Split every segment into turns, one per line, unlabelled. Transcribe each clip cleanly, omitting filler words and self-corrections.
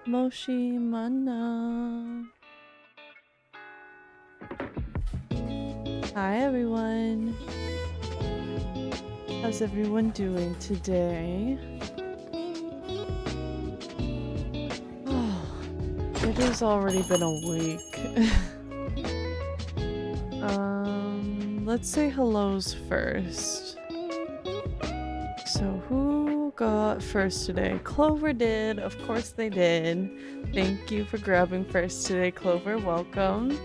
Moshi Mana. Hi everyone. How's everyone doing today? Oh, it has already been a week. Let's say hellos first. So who got first today? Clover did. Of course they did. Thank you for grabbing first today, Clover. Welcome.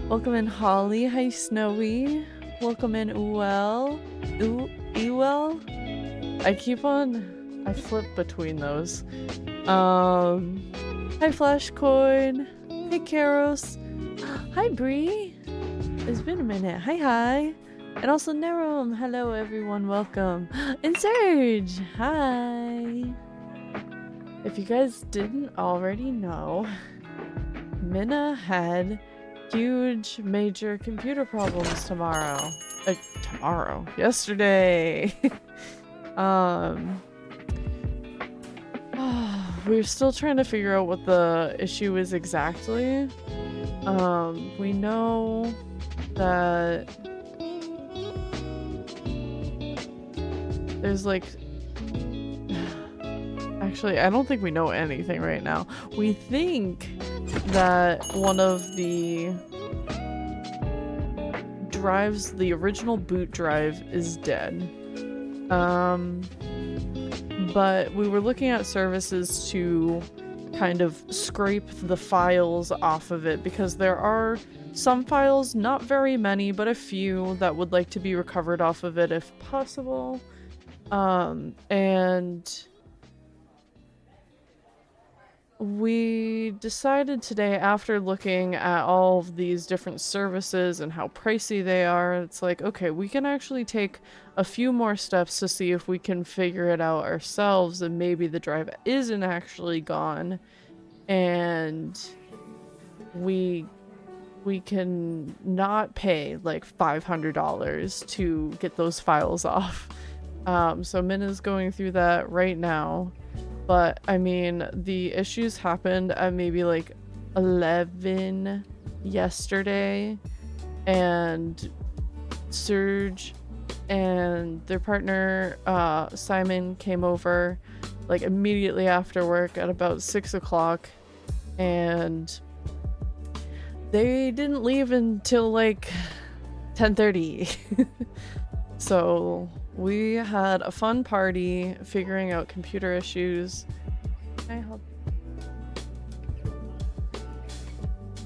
Welcome in Holly. Hi Snowy. Welcome in Uel. Ewell? I flip between those. Hi Flashcoin. Hey Karos. Hi Bree. It's been a minute. Hi. And also Nerum. Hello everyone. Welcome. And Surge. Hi. If you guys didn't already know, Minna had huge major computer problems tomorrow. Yesterday. We're still trying to figure out what the issue is exactly. We know that there's like actually, I don't think we know anything right now. We think that one of the drives, the original boot drive, is dead. But we were looking at services to kind of scrape the files off of it because there are some files, not very many, but a few that would like to be recovered off of it if possible. And we decided today, after looking at all of these different services and how pricey they are, it's like, okay, we can actually take a few more steps to see if we can figure it out ourselves and maybe the drive isn't actually gone and we can not pay like $500 to get those files off. So Minna's going through that right now. But, I mean, the issues happened at maybe like 11 yesterday, and Serge and their partner, Simon, came over like immediately after work at about 6 o'clock, and they didn't leave until like 10:30. So we had a fun party figuring out computer issues. Can I help?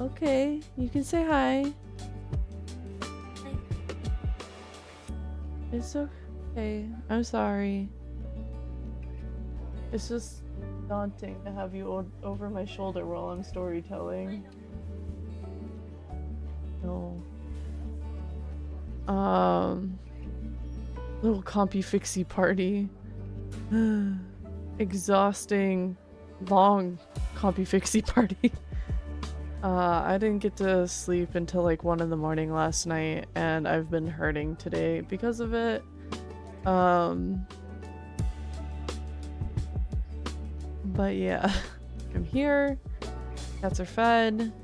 Okay, you can say hi.
Hi.
It's okay. I'm sorry. It's just daunting to have you over my shoulder while I'm storytelling. No. Little compy fixie party. Exhausting, long compy fixie party. I didn't get to sleep until like 1 in the morning last night, and I've been hurting today because of it. But yeah, I'm here. Cats are fed.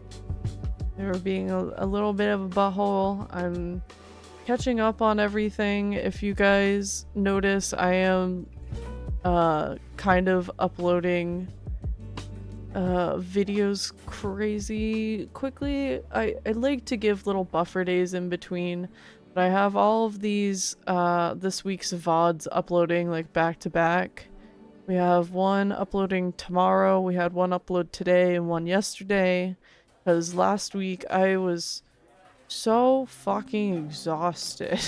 They were being a little bit of a butthole. I'm catching up on everything. If you guys notice, I am kind of uploading videos crazy quickly. I like to give little buffer days in between, but I have all of these this week's VODs uploading like back to back. We have one uploading tomorrow, we had one upload today and one yesterday, because last week I was so fucking exhausted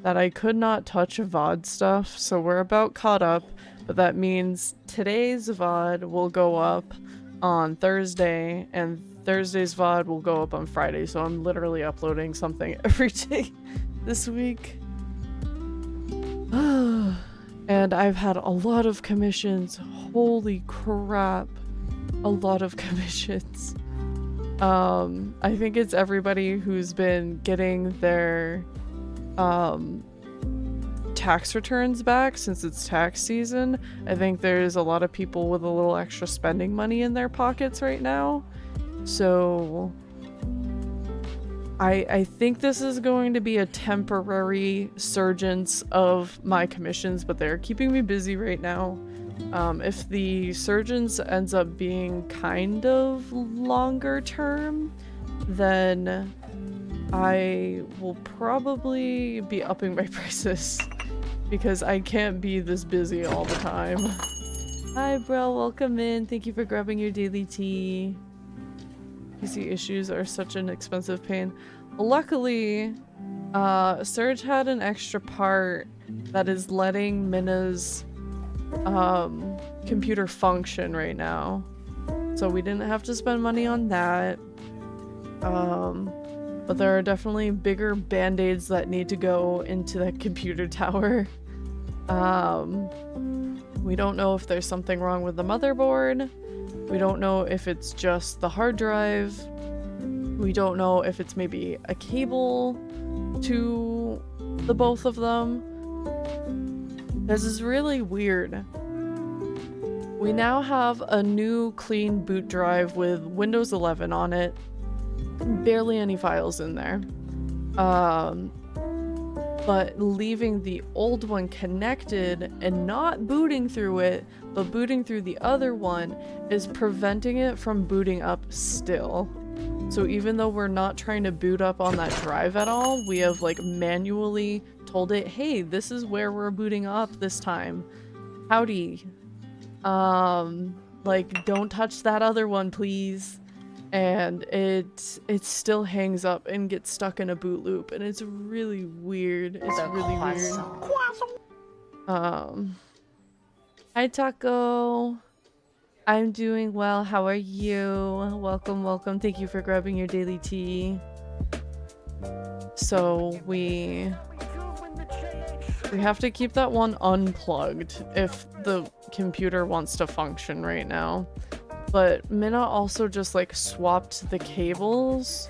that I could not touch VOD stuff, so we're about caught up, but that means today's VOD will go up on Thursday, and Thursday's VOD will go up on Friday, so I'm literally uploading something every day this week. And I've had a lot of commissions. Holy crap. A lot of commissions. I think it's everybody who's been getting their tax returns back since it's tax season. I think there's a lot of people with a little extra spending money in their pockets right now. So I think this is going to be a temporary surgence of my commissions, but they're keeping me busy right now. If the surgence ends up being kind of longer term, then I will probably be upping my prices because I can't be this busy all the time. Hi bro, welcome in. Thank you for grabbing your daily tea. PC issues are such an expensive pain. Luckily, Surge had an extra part that is letting Minna's computer function right now. So we didn't have to spend money on that. But there are definitely bigger band-aids that need to go into that computer tower. We don't know if there's something wrong with the motherboard. We don't know if it's just the hard drive. We don't know if it's maybe a cable to the both of them. This is really weird. We now have a new clean boot drive with Windows 11 on it. Barely any files in there. But leaving the old one connected and not booting through it, but booting through the other one is preventing it from booting up still. So even though we're not trying to boot up on that drive at all, we have like manually told it, hey, this is where we're booting up this time. Howdy. Like don't touch that other one, please. And it still hangs up and gets stuck in a boot loop, and it's really weird. It's really weird. Hi Taco. I'm doing well. How are you? Welcome, welcome. Thank you for grabbing your daily tea. So we have to keep that one unplugged if the computer wants to function right now. But Minna also just like swapped the cables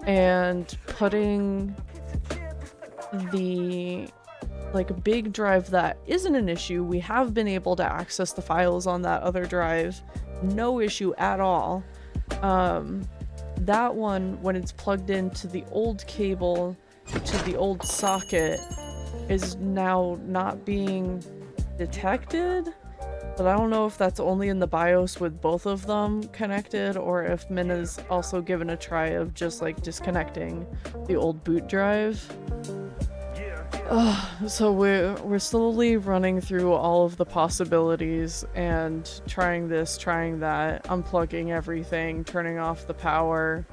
and putting the like big drive that isn't an issue. We have been able to access the files on that other drive. No issue at all. That one, when it's plugged into the old cable to the old socket, is now not being detected. But I don't know if that's only in the BIOS with both of them connected, or if Minna's also given a try of just like disconnecting the old boot drive. So we're slowly running through all of the possibilities and trying this, trying that, unplugging everything, turning off the power,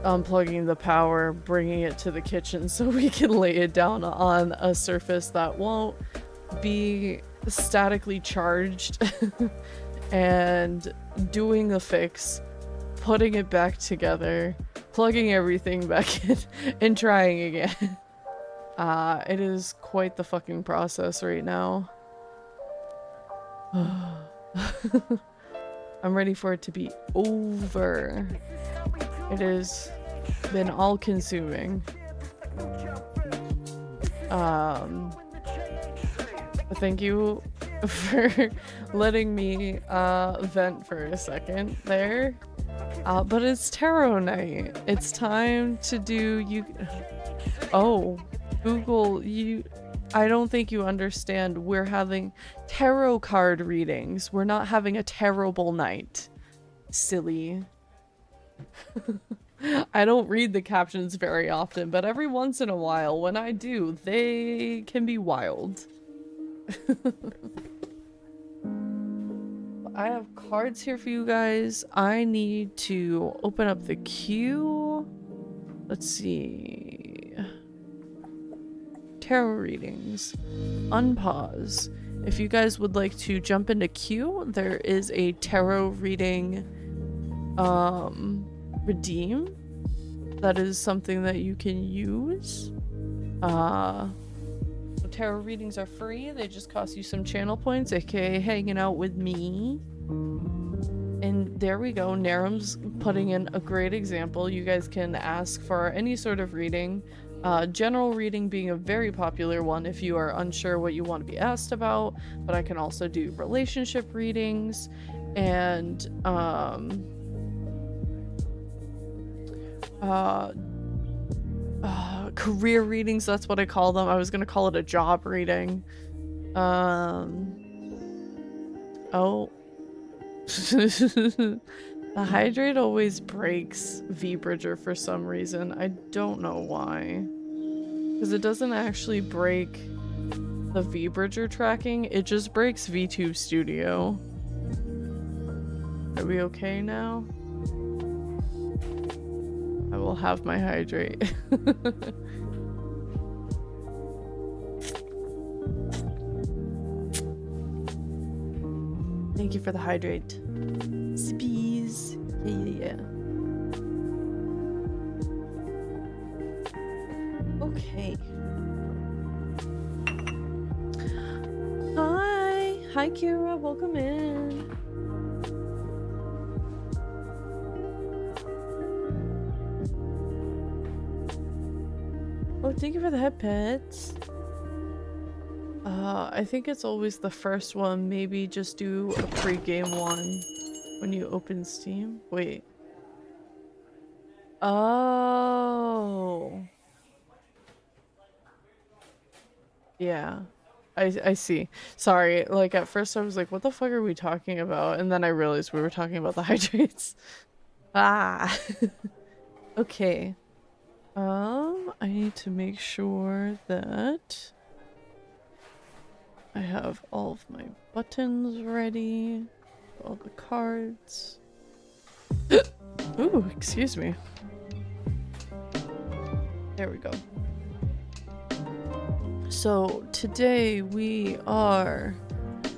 unplugging the power, bringing it to the kitchen so we can lay it down on a surface that won't be statically charged and doing the fix, putting it back together, plugging everything back in, and trying again. It is quite the fucking process right now. I'm ready for it to be over. It has been all-consuming. Thank you for letting me vent for a second there. But it's tarot night. It's time to do Oh, Google, I don't think you understand. We're having tarot card readings. We're not having a terrible night. Silly. I don't read the captions very often, but every once in a while, when I do, they can be wild. I have cards here for you guys. I need to open up the queue. Let's see. Tarot readings. Unpause. If you guys would like to jump into queue, there is a tarot reading redeem. That is something that you can use. Tarot tarot readings are free. They just cost you some channel points, aka hanging out with me. And there we go. Narum's putting in a great example. You guys can ask for any sort of reading. General reading being a very popular one if you are unsure what you want to be asked about, but I can also do relationship readings and career readings. That's what I call them. I was gonna call it a job reading. Oh. The hydrate always breaks V-Bridger for some reason. I don't know why. Because it doesn't actually break the V-Bridger tracking, it just breaks VTube Studio. Are we okay now? I will have my hydrate. Thank you for the hydrate. Sippies. Yeah. Okay. Hi. Hi, Kira. Welcome in. Oh, thank you for the head pets. I think it's always the first one. Maybe just do a pre-game one when you open Steam. Wait. Oh. Yeah. I see. Sorry. Like at first I was like, what the fuck are we talking about? And then I realized we were talking about the hydrates. Ah. Okay. I need to make sure that I have all of my buttons ready, all the cards. Ooh, excuse me. There we go. So today we are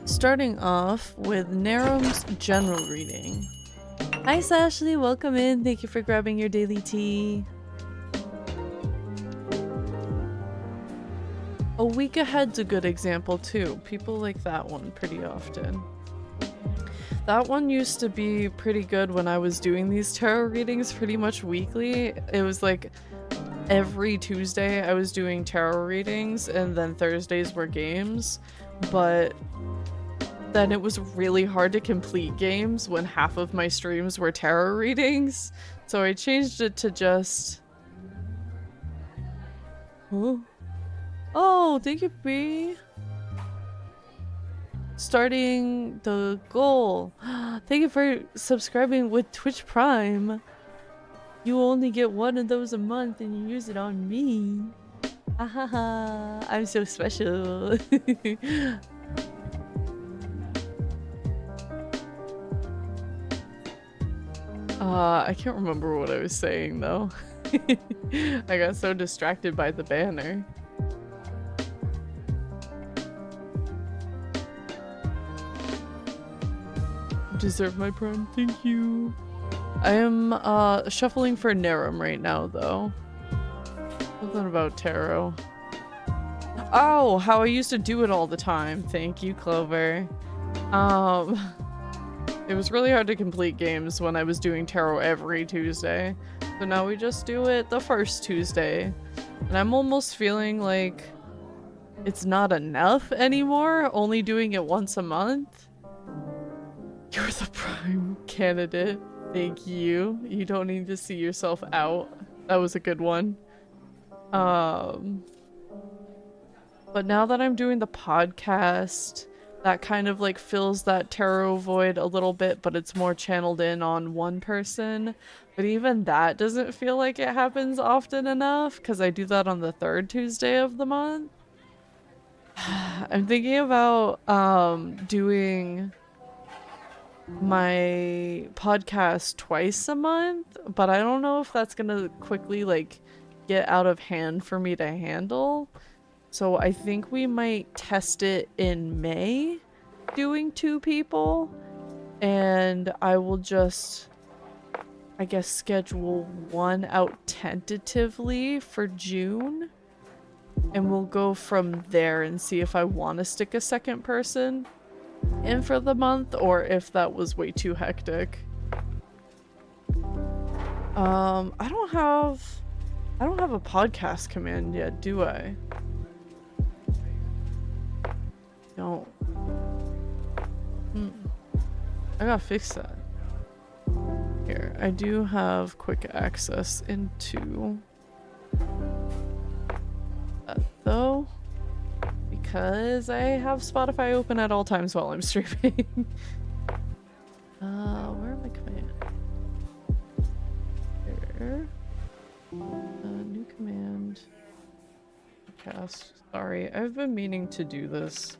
starting off with Narum's general reading. Hi Sashley, welcome in. Thank you for grabbing your daily tea. A week ahead's a good example too. People like that one pretty often. That one used to be pretty good when I was doing these tarot readings pretty much weekly. It was like every Tuesday I was doing tarot readings and then Thursdays were games. But then it was really hard to complete games when half of my streams were tarot readings. So I changed it to just... Oh, thank you, B. Starting the goal. Thank you for subscribing with Twitch Prime. You only get one of those a month and you use it on me. Ahaha, I'm so special. I can't remember what I was saying though. I got so distracted by the banner. Deserve my prime, thank you. I am shuffling for Narum right now though. Something about tarot. Oh, how I used to do it all the time. Thank you, Clover. It was really hard to complete games when I was doing tarot every Tuesday. So now we just do it the first Tuesday. And I'm almost feeling like it's not enough anymore, only doing it once a month. You're the prime candidate. Thank you. You don't need to see yourself out. That was a good one. But now that I'm doing the podcast, that kind of like fills that tarot void a little bit, but it's more channeled in on one person. But even that doesn't feel like it happens often enough because I do that on the third Tuesday of the month. I'm thinking about doing my podcast twice a month, but I don't know if that's gonna quickly like get out of hand for me to handle. So I think we might test it in May, doing 2 people, and I will just, I guess, schedule one out tentatively for June. and we'll go from there and see if I want to stick a second person in for the month or if that was way too hectic. I don't have a podcast command yet, do I? No. I gotta fix that. Here, I do have quick access into that though, because I have Spotify open at all times while I'm streaming. Where am I coming in? Here. New command. Podcast. Sorry, I've been meaning to do this.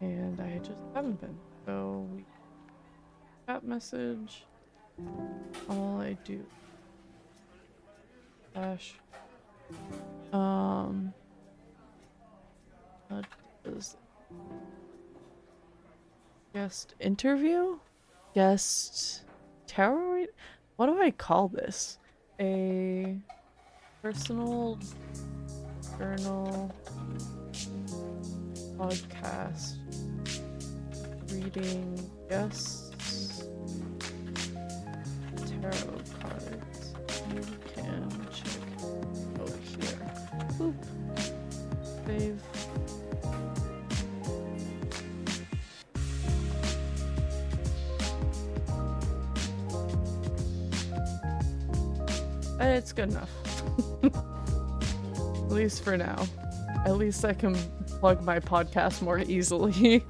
And I just haven't been. So we chat message. All I do. Dash. What is guest interview? Guest tarot? What do I call this? A personal journal podcast reading guests tarot cards. You can check over here. Boop. Save. It's good enough. At least for now. At least I can plug my podcast more easily.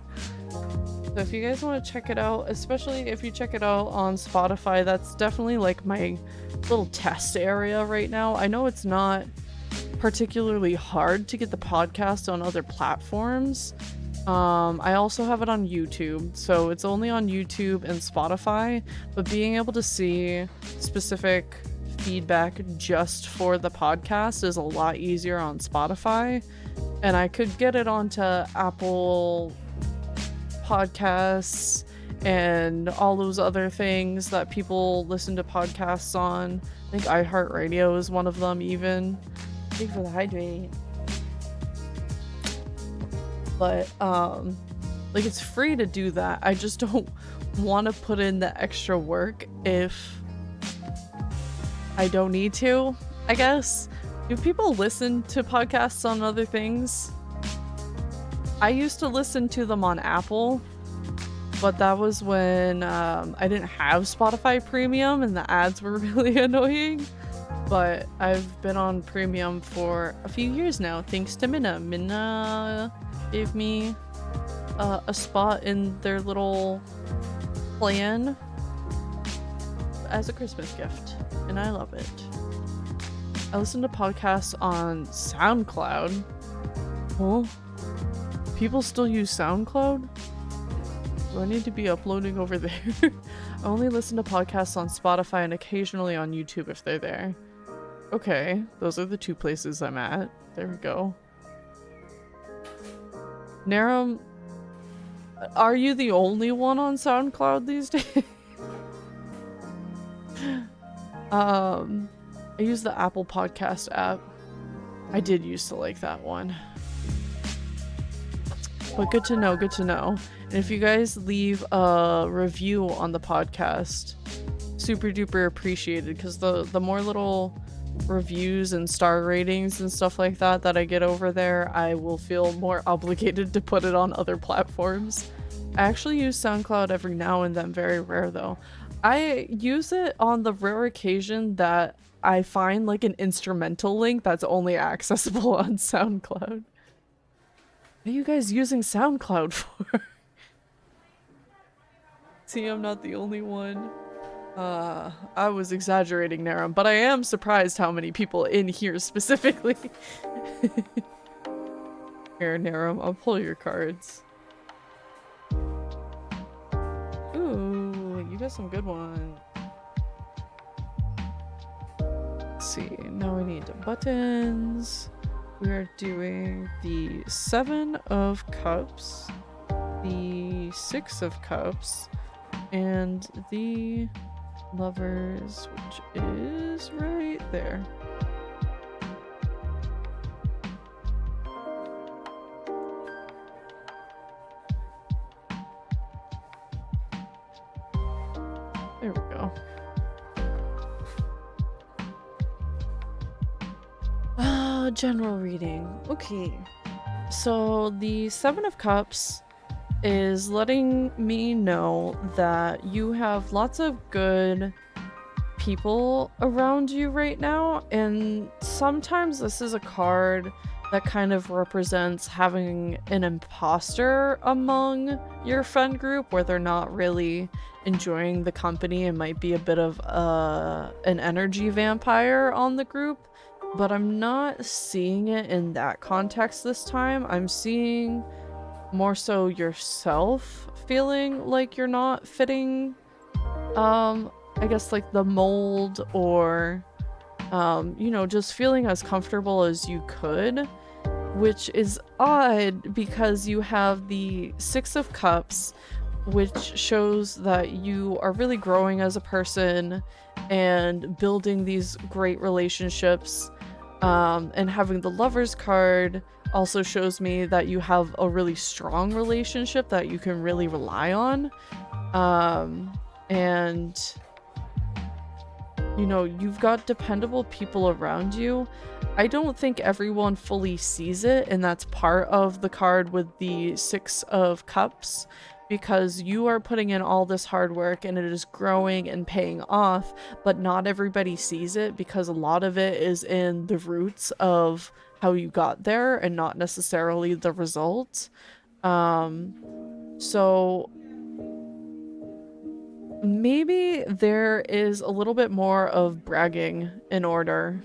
So if you guys want to check it out, especially if you check it out on Spotify, that's definitely like my little test area right now. I know it's not particularly hard to get the podcast on other platforms. I also have it on YouTube, so it's only on YouTube and Spotify, but being able to see specific feedback just for the podcast is a lot easier on Spotify, and I could get it onto Apple Podcasts and all those other things that people listen to podcasts on. I think iHeartRadio is one of them even. Thank you for the hydrate. But like, it's free to do that. I just don't want to put in the extra work if I don't need to, I guess. Do people listen to podcasts on other things? I used to listen to them on Apple, but that was when I didn't have Spotify Premium and the ads were really annoying. But I've been on Premium for a few years now, thanks to Minna. Minna gave me a spot in their little plan as a Christmas gift, and I love it. I listen to podcasts on SoundCloud. Oh, people still use SoundCloud? Do I need to be uploading over there? I only listen to podcasts on Spotify and occasionally on YouTube if they're there. Okay, those are the two places I'm at. There we go. Narum, are you the only one on SoundCloud these days? I use the Apple Podcast app. I did used to like that one. But good to know, good to know. And if you guys leave a review on the podcast, super duper appreciated, because the more little reviews and star ratings and stuff like that that I get over there, I will feel more obligated to put it on other platforms. I actually use SoundCloud every now and then, very rare though. I use it on the rare occasion that I find like an instrumental link that's only accessible on SoundCloud. What are you guys using SoundCloud for? See, I'm not the only one. I was exaggerating, Narum, but I am surprised how many people in here specifically. Here, Narum, I'll pull your cards. Ooh, you got some good ones. Let's see, now we need the buttons. We are doing the 7 of Cups, the 6 of Cups, and the lovers, which is right there. There we go. General reading. Okay. So the Seven of Cups is letting me know that you have lots of good people around you right now, and sometimes this is a card that kind of represents having an imposter among your friend group where they're not really enjoying the company and might be a bit of an energy vampire on the group. But I'm not seeing it in that context this time. I'm seeing more so yourself feeling like you're not fitting, I guess like the mold, or, you know, just feeling as comfortable as you could, which is odd because you have the Six of Cups, which shows that you are really growing as a person and building these great relationships. And having the Lovers card also shows me that you have a really strong relationship that you can really rely on. And you know, you've got dependable people around you. I don't think everyone fully sees it, and that's part of the card with the Six of Cups, because you are putting in all this hard work and it is growing and paying off, but not everybody sees it because a lot of it is in the roots of how you got there and not necessarily the result. So maybe there is a little bit more of bragging in order.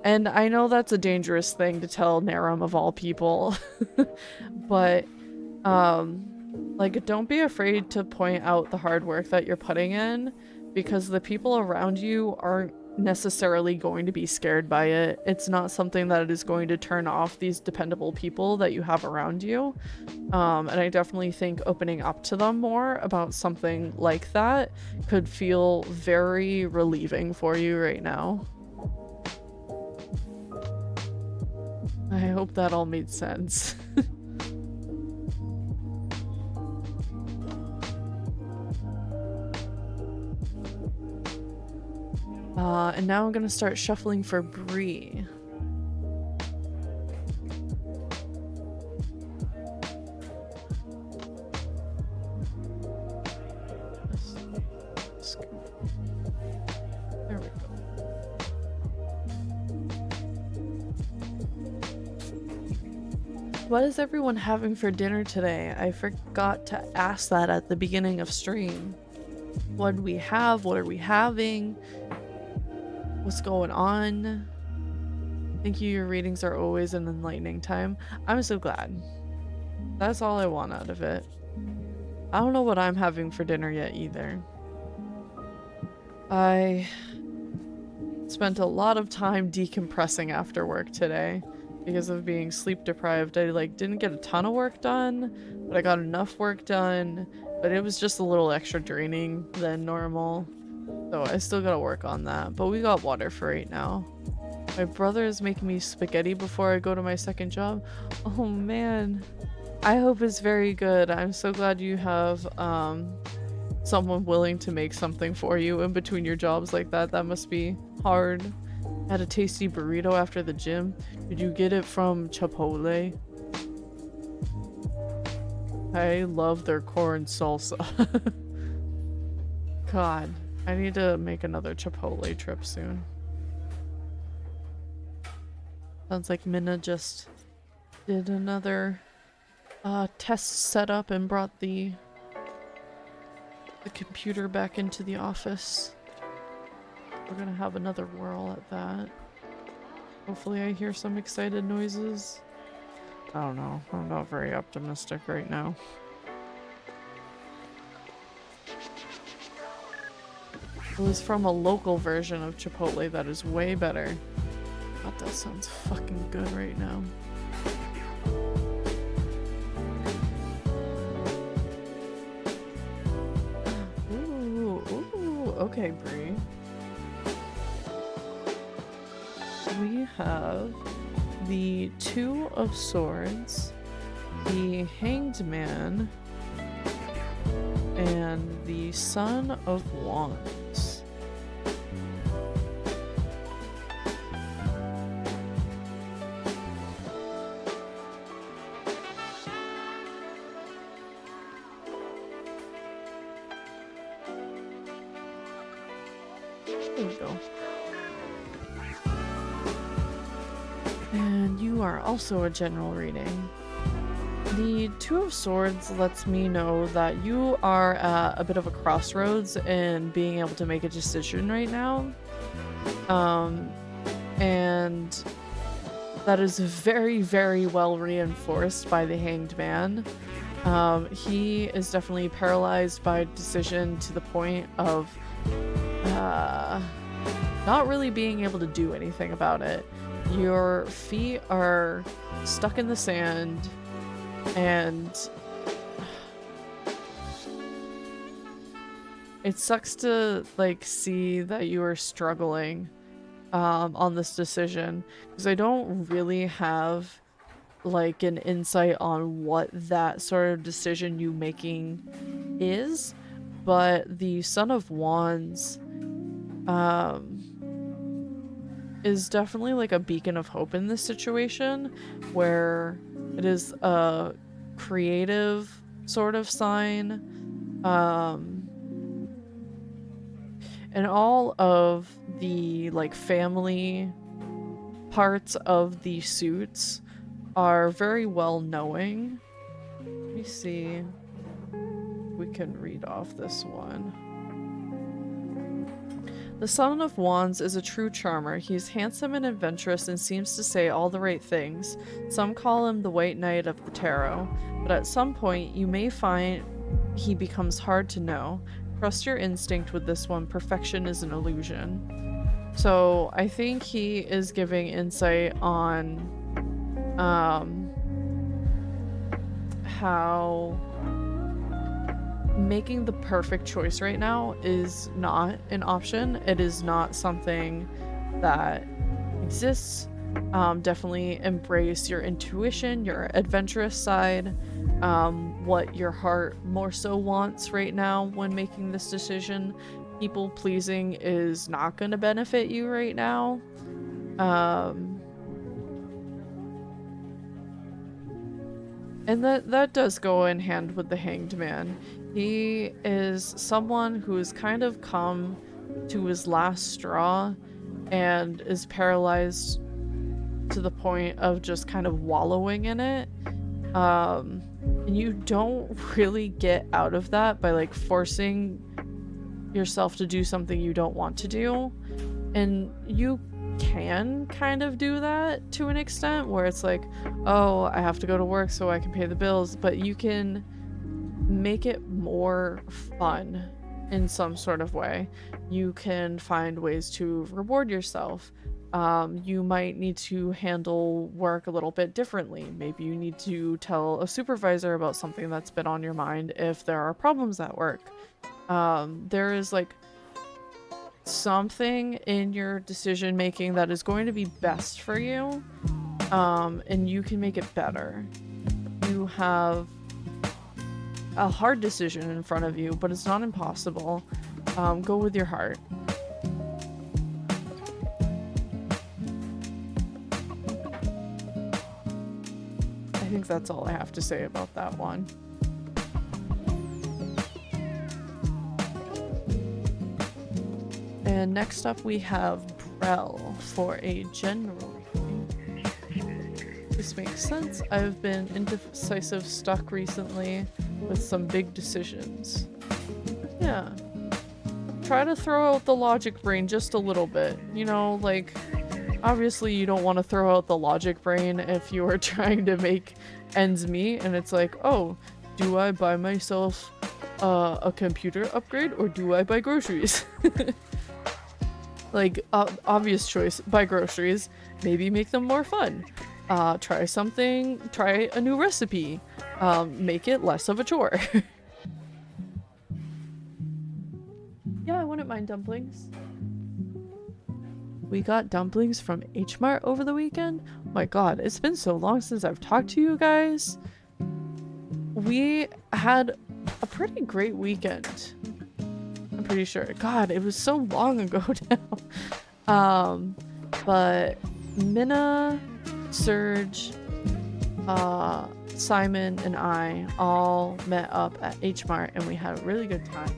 And I know that's a dangerous thing to tell Narum of all people, but like, don't be afraid to point out the hard work that you're putting in, because the people around you aren't necessarily going to be scared by it. It's not something that is going to turn off these dependable people that you have around you. And I definitely think opening up to them more about something like that could feel very relieving for you right now. I hope that all made sense. And now I'm gonna start shuffling for Bree. There we go. What is everyone having for dinner today? I forgot to ask that at the beginning of stream. What do we have? What are we having? What's going on? Thank you, your readings are always an enlightening time. I'm so glad. That's all I want out of it. I don't know what I'm having for dinner yet either. I spent a lot of time decompressing after work today because of being sleep deprived. I didn't get a ton of work done, but I got enough work done, but it was just a little extra draining than normal. So I still gotta work on that, but we got water for right now. My brother is making me spaghetti before I go to my second job. Oh man. I hope it's very good. I'm so glad you have someone willing to make something for you in between your jobs like that. That must be hard. Had a tasty burrito after the gym. Did you get it from Chipotle? I love their corn salsa. God, I need to make another Chipotle trip soon. Sounds like Minna just did another test setup and brought the computer back into the office. We're gonna have another whirl at that. Hopefully I hear some excited noises. I don't know. I'm not very optimistic right now. It was from a local version of Chipotle that is way better. God, that sounds fucking good right now. Ooh. Okay, Bree. We have the Two of Swords, the Hanged Man, and the Son of Wands. There we go. And you are also a general reading. The Two of Swords lets me know that you are at a bit of a crossroads in being able to make a decision right now. And that is very, very well reinforced by the Hanged Man. He is definitely paralyzed by decision to the point of not really being able to do anything about it. Your feet are stuck in the sand, and it sucks to like see that you are struggling on this decision, because I don't really have like an insight on what that sort of decision you making is, but the Son of Wands is definitely like a beacon of hope in this situation, where it is a creative sort of sign, and all of the like family parts of the suits are very well knowing. Let me see if we can read off this one. The Son of Wands is a true charmer. He is handsome and adventurous and seems to say all the right things. Some call him the White Knight of the Tarot, but at some point you may find he becomes hard to know. Trust your instinct with this one. Perfection is an illusion. So I think he is giving insight on how making the perfect choice right now is not an option. It is not something that exists. Definitely embrace your intuition, your adventurous side, what your heart more so wants right now when making this decision. People pleasing is not going to benefit you right now. And that does go in hand with the Hanged Man. He is someone who's kind of come to his last straw and is paralyzed to the point of just kind of wallowing in it. And you don't really get out of that by like forcing yourself to do something you don't want to do. And you can kind of do that to an extent, where it's like, oh, I have to go to work so I can pay the bills, but you can make it more fun in some sort of way. You can find ways to reward yourself. You might need to handle work a little bit differently. Maybe you need to tell a supervisor about something that's been on your mind if there are problems at work. There is like something in your decision making that is going to be best for you, and you can make it better. You have a hard decision in front of you, but it's not impossible. Go with your heart. I think that's all I have to say about that one. And next up we have Brell for a general reading. This makes sense. I've been indecisive stuck recently with some big decisions. Yeah. Try to throw out the logic brain just a little bit. You know, like, obviously you don't want to throw out the logic brain if you are trying to make ends meet and it's like, oh, do I buy myself a computer upgrade or do I buy groceries? Like, obvious choice, buy groceries, maybe make them more fun. Try a new recipe, make it less of a chore. Yeah, I wouldn't mind dumplings? We got dumplings from H Mart over the weekend. Oh my god, it's been so long since I've talked to you guys. We had a pretty great weekend. I'm pretty sure. God, it was so long ago now. But Minna, Serge, Simon, and I all met up at H Mart and we had a really good time.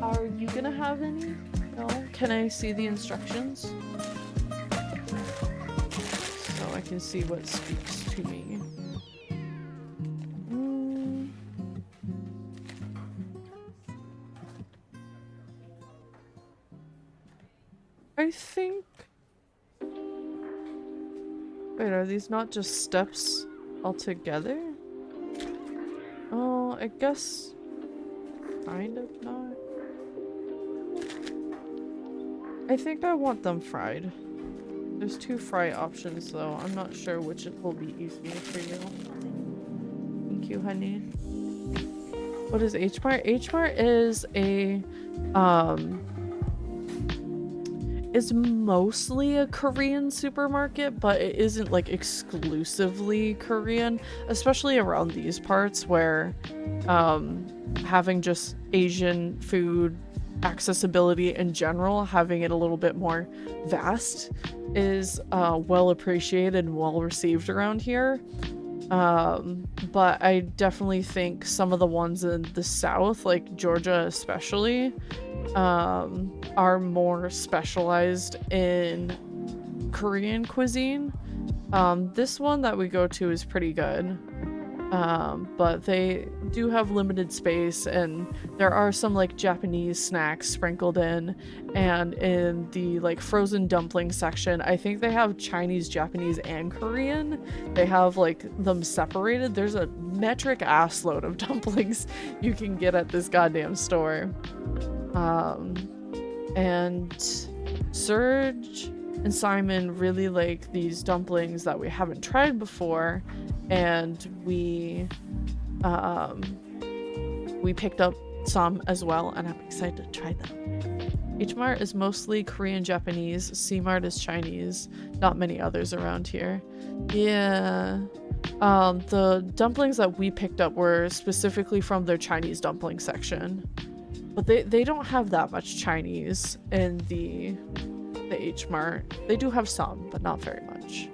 Are you gonna have any? No? Can I see the instructions? So I can see what speaks to me. I think... Wait, are these not just steps altogether? Oh, I guess... kind of not. I think I want them fried. There's 2 fry options though. I'm not sure which will be easier for you. Thank you, honey. What is H Mart? H Mart is a it's mostly a Korean supermarket, but it isn't like exclusively Korean, especially around these parts where having just Asian food accessibility in general, having it a little bit more vast is well appreciated and well received around here. But I definitely think some of the ones in the south, like Georgia especially, are more specialized in Korean cuisine. This one that we go to is pretty good. But they do have limited space and there are some like Japanese snacks sprinkled in, and in the like frozen dumpling section I think they have Chinese, Japanese, and Korean. They have like them separated. There's a metric ass load of dumplings you can get at this goddamn store. And Serge and Simon really like these dumplings that we haven't tried before, and we picked up some as well, and I'm excited to try them. H Mart is mostly Korean, Japanese. C Mart is Chinese. Not many others around here. Yeah. The dumplings that we picked up were specifically from their Chinese dumpling section, but they don't have that much Chinese in the H Mart. They do have some, but not very much.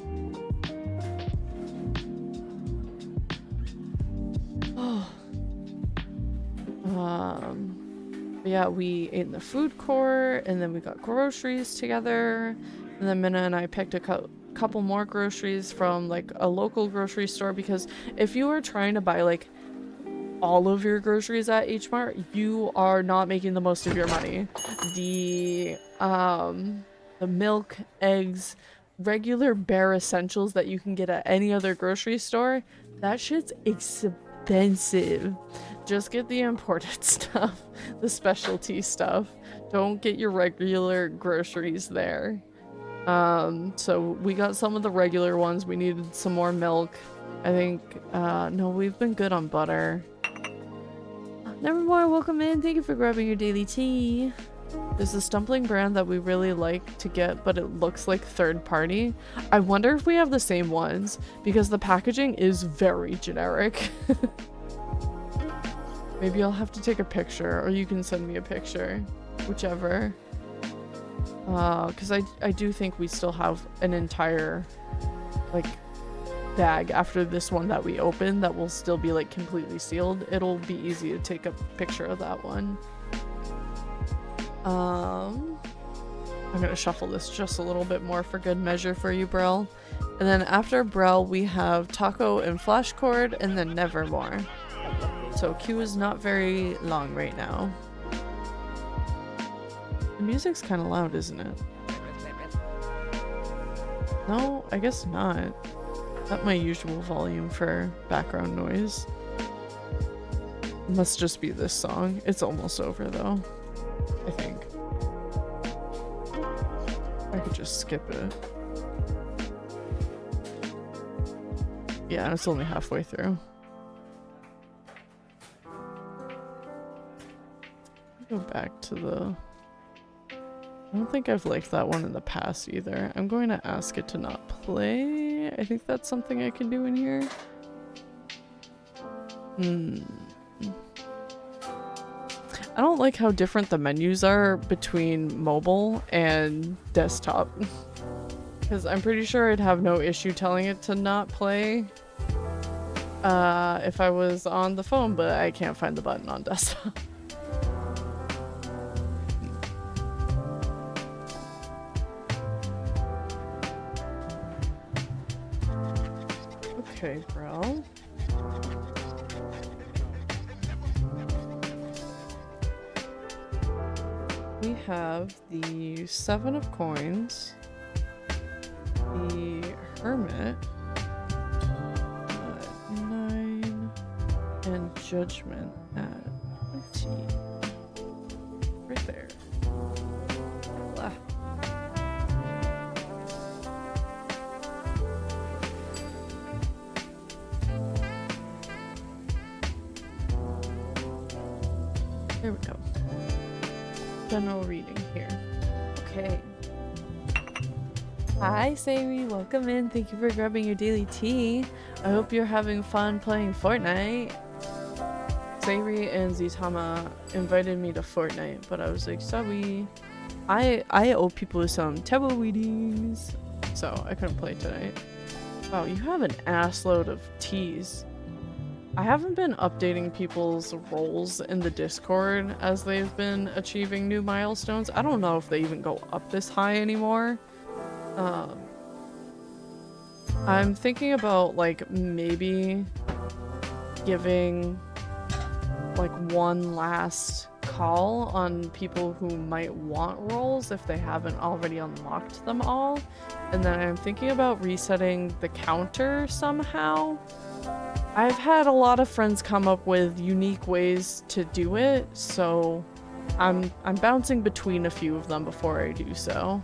Yeah, we ate in the food court, and then we got groceries together, and then Minna and I picked a couple more groceries from like a local grocery store, because if you are trying to buy like all of your groceries at H Mart, you are not making the most of your money. The milk, eggs, regular bare essentials that you can get at any other grocery store, that shit's expensive. Just get the imported stuff, the specialty stuff. Don't get your regular groceries there. So we got some of the regular ones. We needed some more milk. I think, no, we've been good on butter. Nevermore, welcome in. Thank you for grabbing your daily tea. There's this dumpling brand that we really like to get, but it looks like third party. I wonder if we have the same ones, because the packaging is very generic. Maybe I'll have to take a picture, or you can send me a picture. Whichever. Because I do think we still have an entire, like, bag after this one that we opened that will still be, like, completely sealed. It'll be easy to take a picture of that one. I'm gonna shuffle this just a little bit more for good measure for you, Brel. And then after Brel, we have Taco and Flash Chord, and then Nevermore. So queue is not very long right now. The music's kind of loud, isn't it? No, I guess not. Not my usual volume for background noise. Must just be this song. It's almost over though, I think. I could just skip it. Yeah, it's only halfway through. go back to the... I don't think I've liked that one in the past either. I'm going to ask it to not play. I think that's something I can do in here. I don't like how different the menus are between mobile and desktop. Because I'm pretty sure I'd have no issue telling it to not play if I was on the phone, but I can't find the button on desktop. Okay, bro. We have the 7 of coins, the hermit, 9, and judgment at 20. Right there. Blah. There we go. General reading here. Okay. Hi, Sari. Welcome in. Thank you for grabbing your daily tea. I hope you're having fun playing Fortnite. Sari and Zitama invited me to Fortnite, but I was like, sorry. I owe people some table readings, so I couldn't play tonight. Wow, you have an assload of teas. I haven't been updating people's roles in the Discord as they've been achieving new milestones. I don't know if they even go up this high anymore. I'm thinking about like maybe giving like one last call on people who might want roles if they haven't already unlocked them all. And then I'm thinking about resetting the counter somehow. I've had a lot of friends come up with unique ways to do it, so I'm bouncing between a few of them before I do so.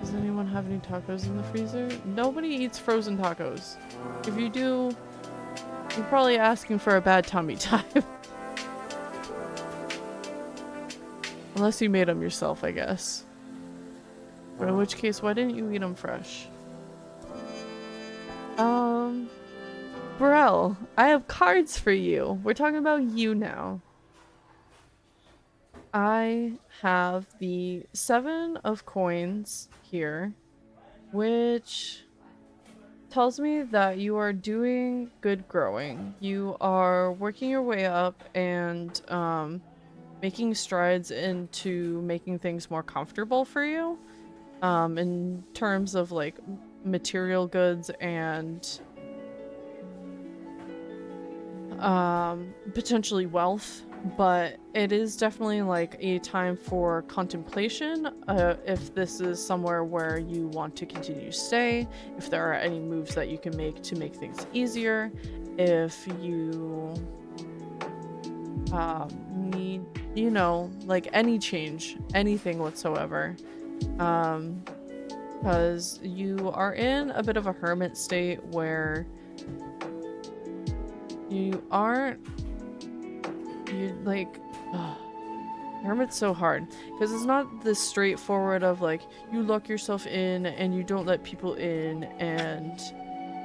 Does anyone have any tacos in the freezer? Nobody eats frozen tacos. If you do, you're probably asking for a bad tummy time. Unless you made them yourself, I guess. But in which case, why didn't you eat them fresh? Burrell, I have cards for you. We're talking about you now. I have the 7 of coins here, which tells me that you are doing good growing. You are working your way up and making strides into making things more comfortable for you in terms of like material goods and potentially wealth, but it is definitely like a time for contemplation if this is somewhere where you want to continue to stay, if there are any moves that you can make to make things easier, if you need, you know, like any change, anything whatsoever, because you are in a bit of a hermit state where you like, hermit's so hard because it's not this straightforward of like you lock yourself in and you don't let people in and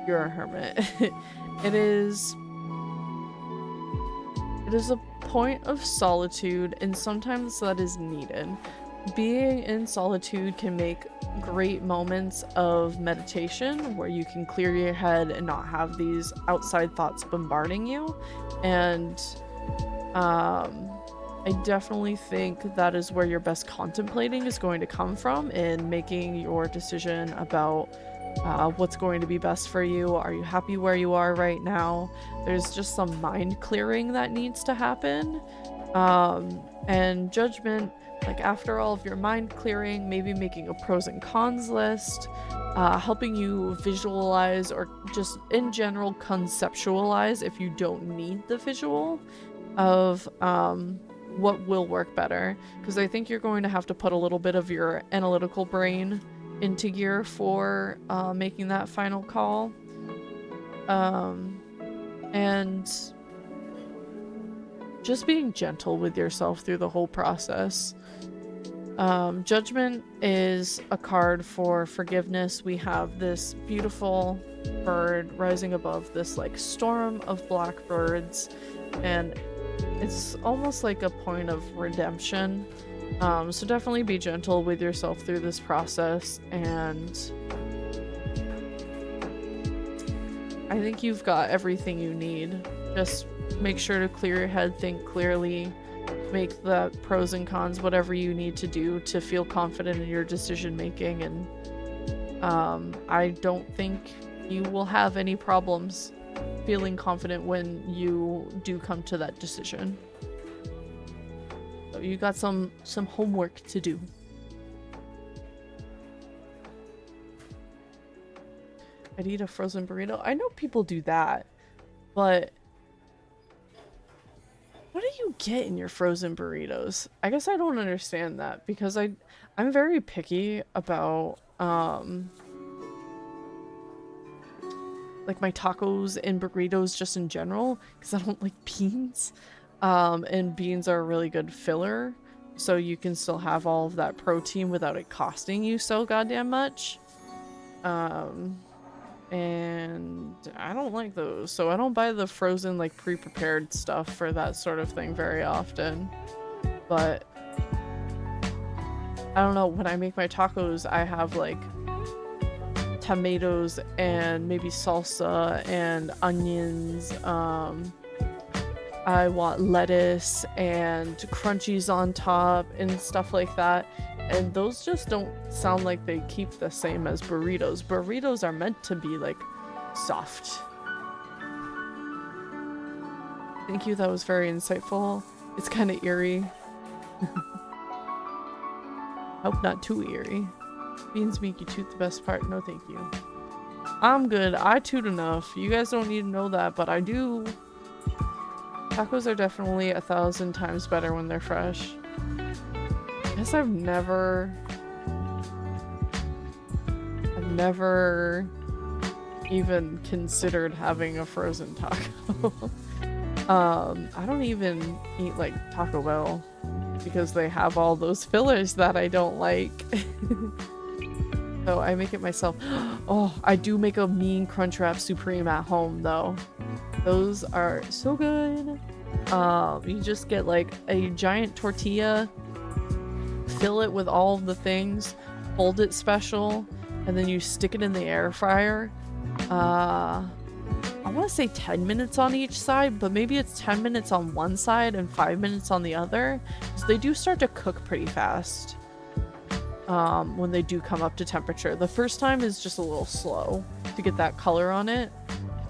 you're a hermit. It is a point of solitude, and sometimes that is needed. Being in solitude can make great moments of meditation where you can clear your head and not have these outside thoughts bombarding you. And I definitely think that is where your best contemplating is going to come from in making your decision about what's going to be best for you. Are you happy where you are right now? There's just some mind clearing that needs to happen. And judgment, like after all of your mind clearing, maybe making a pros and cons list, helping you visualize or just in general conceptualize if you don't need the visual of what will work better. Because I think you're going to have to put a little bit of your analytical brain into gear for making that final call. And just being gentle with yourself through the whole process. Judgment is a card for forgiveness. We have this beautiful bird rising above this like storm of blackbirds, and it's almost like a point of redemption. So definitely be gentle with yourself through this process, and I think you've got everything you need. Just make sure to clear your head, think clearly, make the pros and cons, whatever you need to do to feel confident in your decision making, and I don't think you will have any problems feeling confident when you do come to that decision. So you got some homework to do. I'd eat a frozen burrito. I know people do that, but what do you get in your frozen burritos? I guess I don't understand that, because I'm very picky about like my tacos and burritos just in general, because I don't like beans. And beans are a really good filler, so you can still have all of that protein without it costing you so goddamn much. And I don't like those, so I don't buy the frozen like pre-prepared stuff for that sort of thing very often. But I don't know, when I make my tacos, I have like tomatoes and maybe salsa and onions. I want lettuce and crunchies on top and stuff like that. And those just don't sound like they keep the same as burritos. Burritos are meant to be like soft. Thank you, that was very insightful. It's kind of eerie. Hope not too eerie. Beans make you toot the best part. No thank you. I'm good. I toot enough. You guys don't need to know that, but I do. Tacos are definitely 1,000 times better when they're fresh. I guess I've never even considered having a frozen taco. I don't even eat like Taco Bell because they have all those fillers that I don't like. So I make it myself. Oh, I do make a mean Crunchwrap Supreme at home though. Those are so good. You just get like a giant tortilla, fill it with all of the things, fold it special, and then you stick it in the air fryer. I want to say 10 minutes on each side, but maybe it's 10 minutes on one side and 5 minutes on the other. So they do start to cook pretty fast when they do come up to temperature. The first time is just a little slow to get that color on it,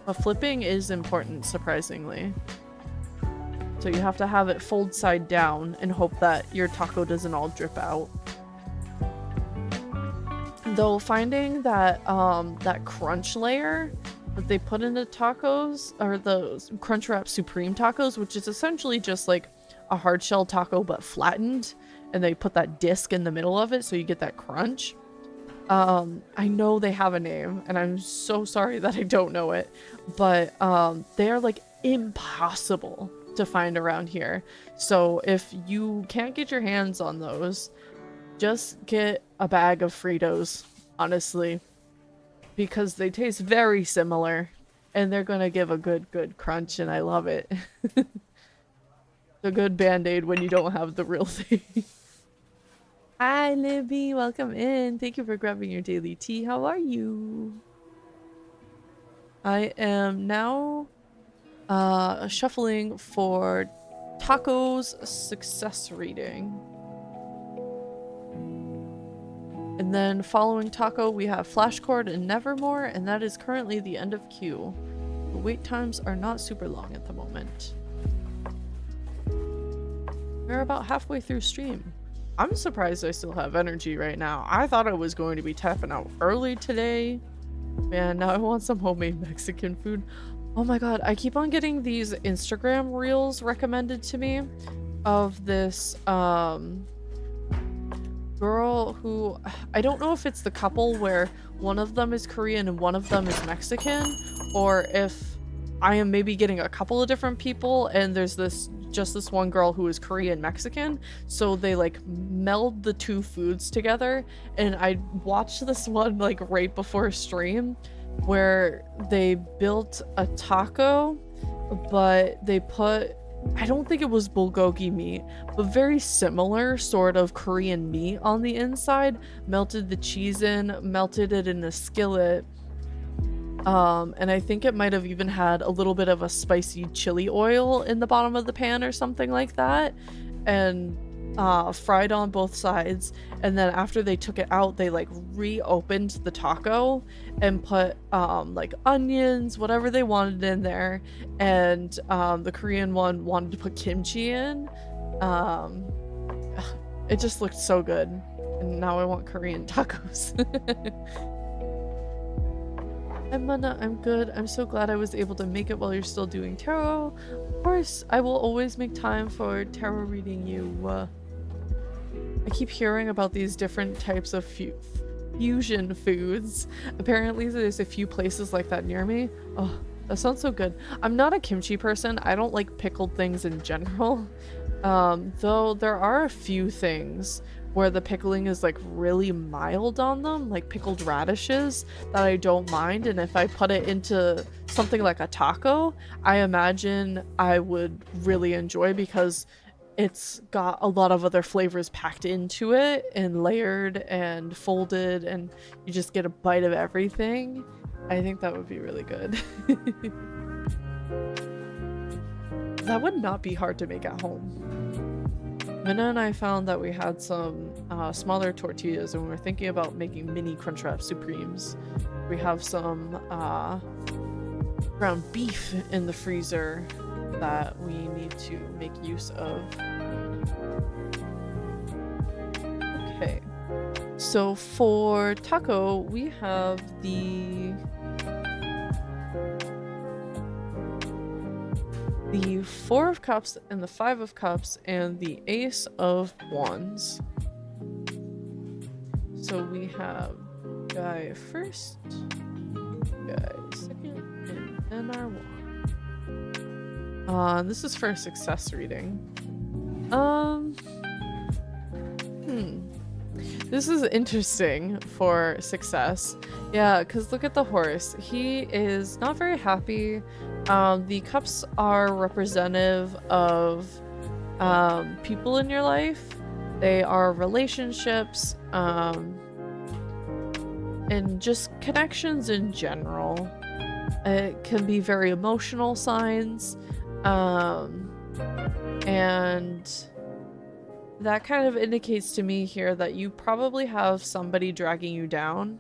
but flipping is important, surprisingly. So you have to have it fold side down and hope that your taco doesn't all drip out. Though finding that that crunch layer that they put into tacos, or the Crunchwrap Supreme tacos, which is essentially just like a hard shell taco but flattened, and they put that disc in the middle of it so you get that crunch. I know they have a name, and I'm so sorry that I don't know it, but they are like impossible to find around here. So if you can't get your hands on those, just get a bag of Fritos, honestly, because they taste very similar and they're gonna give a good crunch, and I love it. The good band-aid when you don't have the real thing. Hi Libby, welcome in. Thank you for grabbing your daily tea. How are you? I am now shuffling for Taco's success rating. And then following Taco, we have Flashcord and Nevermore, and that is currently the end of queue. The wait times are not super long at the moment. We're about halfway through stream. I'm surprised I still have energy right now. I thought I was going to be tapping out early today. Man, now I want some homemade Mexican food. Oh my god, I keep on getting these Instagram reels recommended to me of this girl who, I don't know if it's the couple where one of them is Korean and one of them is Mexican, or if I am maybe getting a couple of different people and there's this just this one girl who is Korean Mexican, so they like meld the two foods together. And I watched this one like right before stream where they built a taco, but they put, I don't think it was bulgogi meat, but very similar sort of Korean meat on the inside, melted the cheese in, melted it in a skillet. And I think it might have even had a little bit of a spicy chili oil in the bottom of the pan or something like that, and fried on both sides. And then after they took it out, they like reopened the taco and put like onions, whatever they wanted in there. And the Korean one wanted to put kimchi in. It just looked so good. And now I want Korean tacos. Hi Mana, I'm good. I'm so glad I was able to make it while you're still doing tarot. Of course, I will always make time for tarot reading you. I keep hearing about these different types of fusion foods. Apparently there's a few places like that near me. Oh, that sounds so good. I'm not a kimchi person. I don't like pickled things in general. Though there are a few things where the pickling is like really mild on them, like pickled radishes, that I don't mind. And if I put it into something like a taco, I imagine I would really enjoy, because it's got a lot of other flavors packed into it and layered and folded, and you just get a bite of everything. I think that would be really good. That would not be hard to make at home. Minna and I found that we had some smaller tortillas, and we were thinking about making mini Crunchwrap Supremes. We have some ground beef in the freezer that we need to make use of. Okay, so for taco, we have the 4 of Cups and the 5 of Cups and the Ace of Wands. So we have guy first, guy second, and then our wand. This is for a success reading. This is interesting for success. Yeah, because look at the horse. He is not very happy. The cups are representative of people in your life. They are relationships, and just connections in general. It can be very emotional signs, and that kind of indicates to me here that you probably have somebody dragging you down,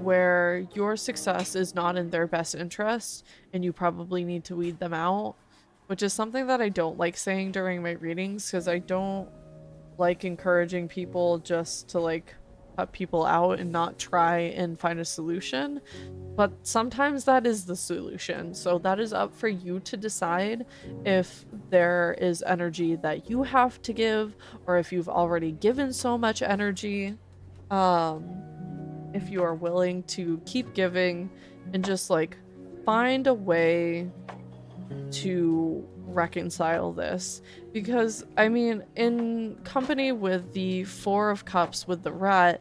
where your success is not in their best interest, and you probably need to weed them out, which is something that I don't like saying during my readings, because I don't like encouraging people just to like cut people out and not try and find a solution. But sometimes that is the solution, so that is up for you to decide if there is energy that you have to give, or if you've already given so much energy. If you are willing to keep giving and just like find a way to reconcile this. Because I mean, in company with the 4 of Cups with the rat,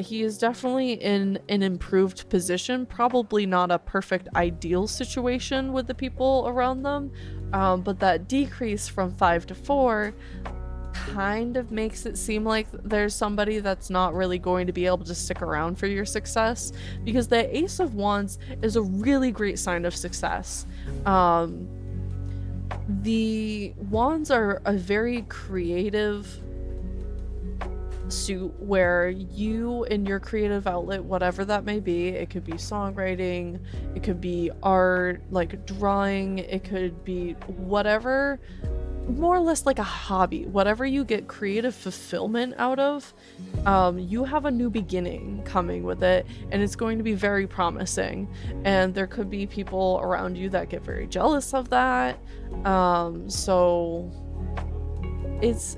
he is definitely in an improved position, probably not a perfect ideal situation with the people around them, but that decrease from 5 to 4 kind of makes it seem like there's somebody that's not really going to be able to stick around for your success, because the Ace of Wands is a really great sign of success. The wands are a very creative suit where you, in your creative outlet, whatever that may be, it could be songwriting, it could be art, like drawing, it could be whatever, more or less like a hobby, whatever you get creative fulfillment out of, you have a new beginning coming with it, and it's going to be very promising. And there could be people around you that get very jealous of that, so it's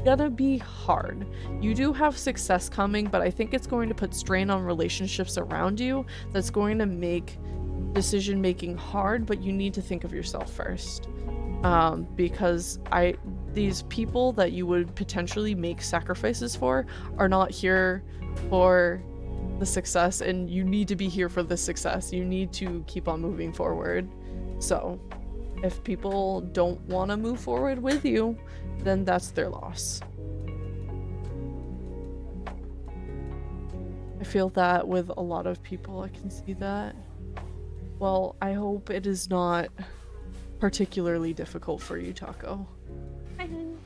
gonna be hard. You do have success coming, but I think it's going to put strain on relationships around you that's going to make decision making hard, but you need to think of yourself first. Because these people that you would potentially make sacrifices for are not here for the success, and you need to be here for the success. You need to keep on moving forward. So if people don't want to move forward with you, then that's their loss. I feel that with a lot of people. I can see that. Well, I hope it is not particularly difficult for you, Taco.
Hi, honey.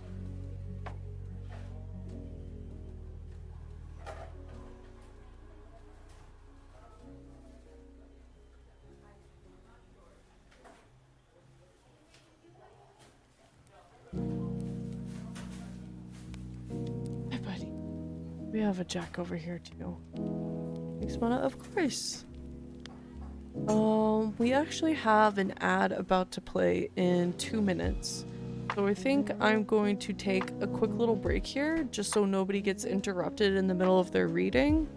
Hi, buddy. We have a Jack over here too. Thanks, Mana. Of course. We actually have an ad about to play in 2 minutes. So I think I'm going to take a quick little break here, just so nobody gets interrupted in the middle of their reading.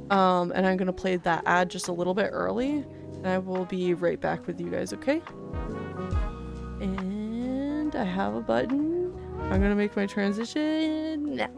And I'm gonna play that ad just a little bit early, and I will be right back with you guys, okay? And I have a button. I'm gonna make my transition now.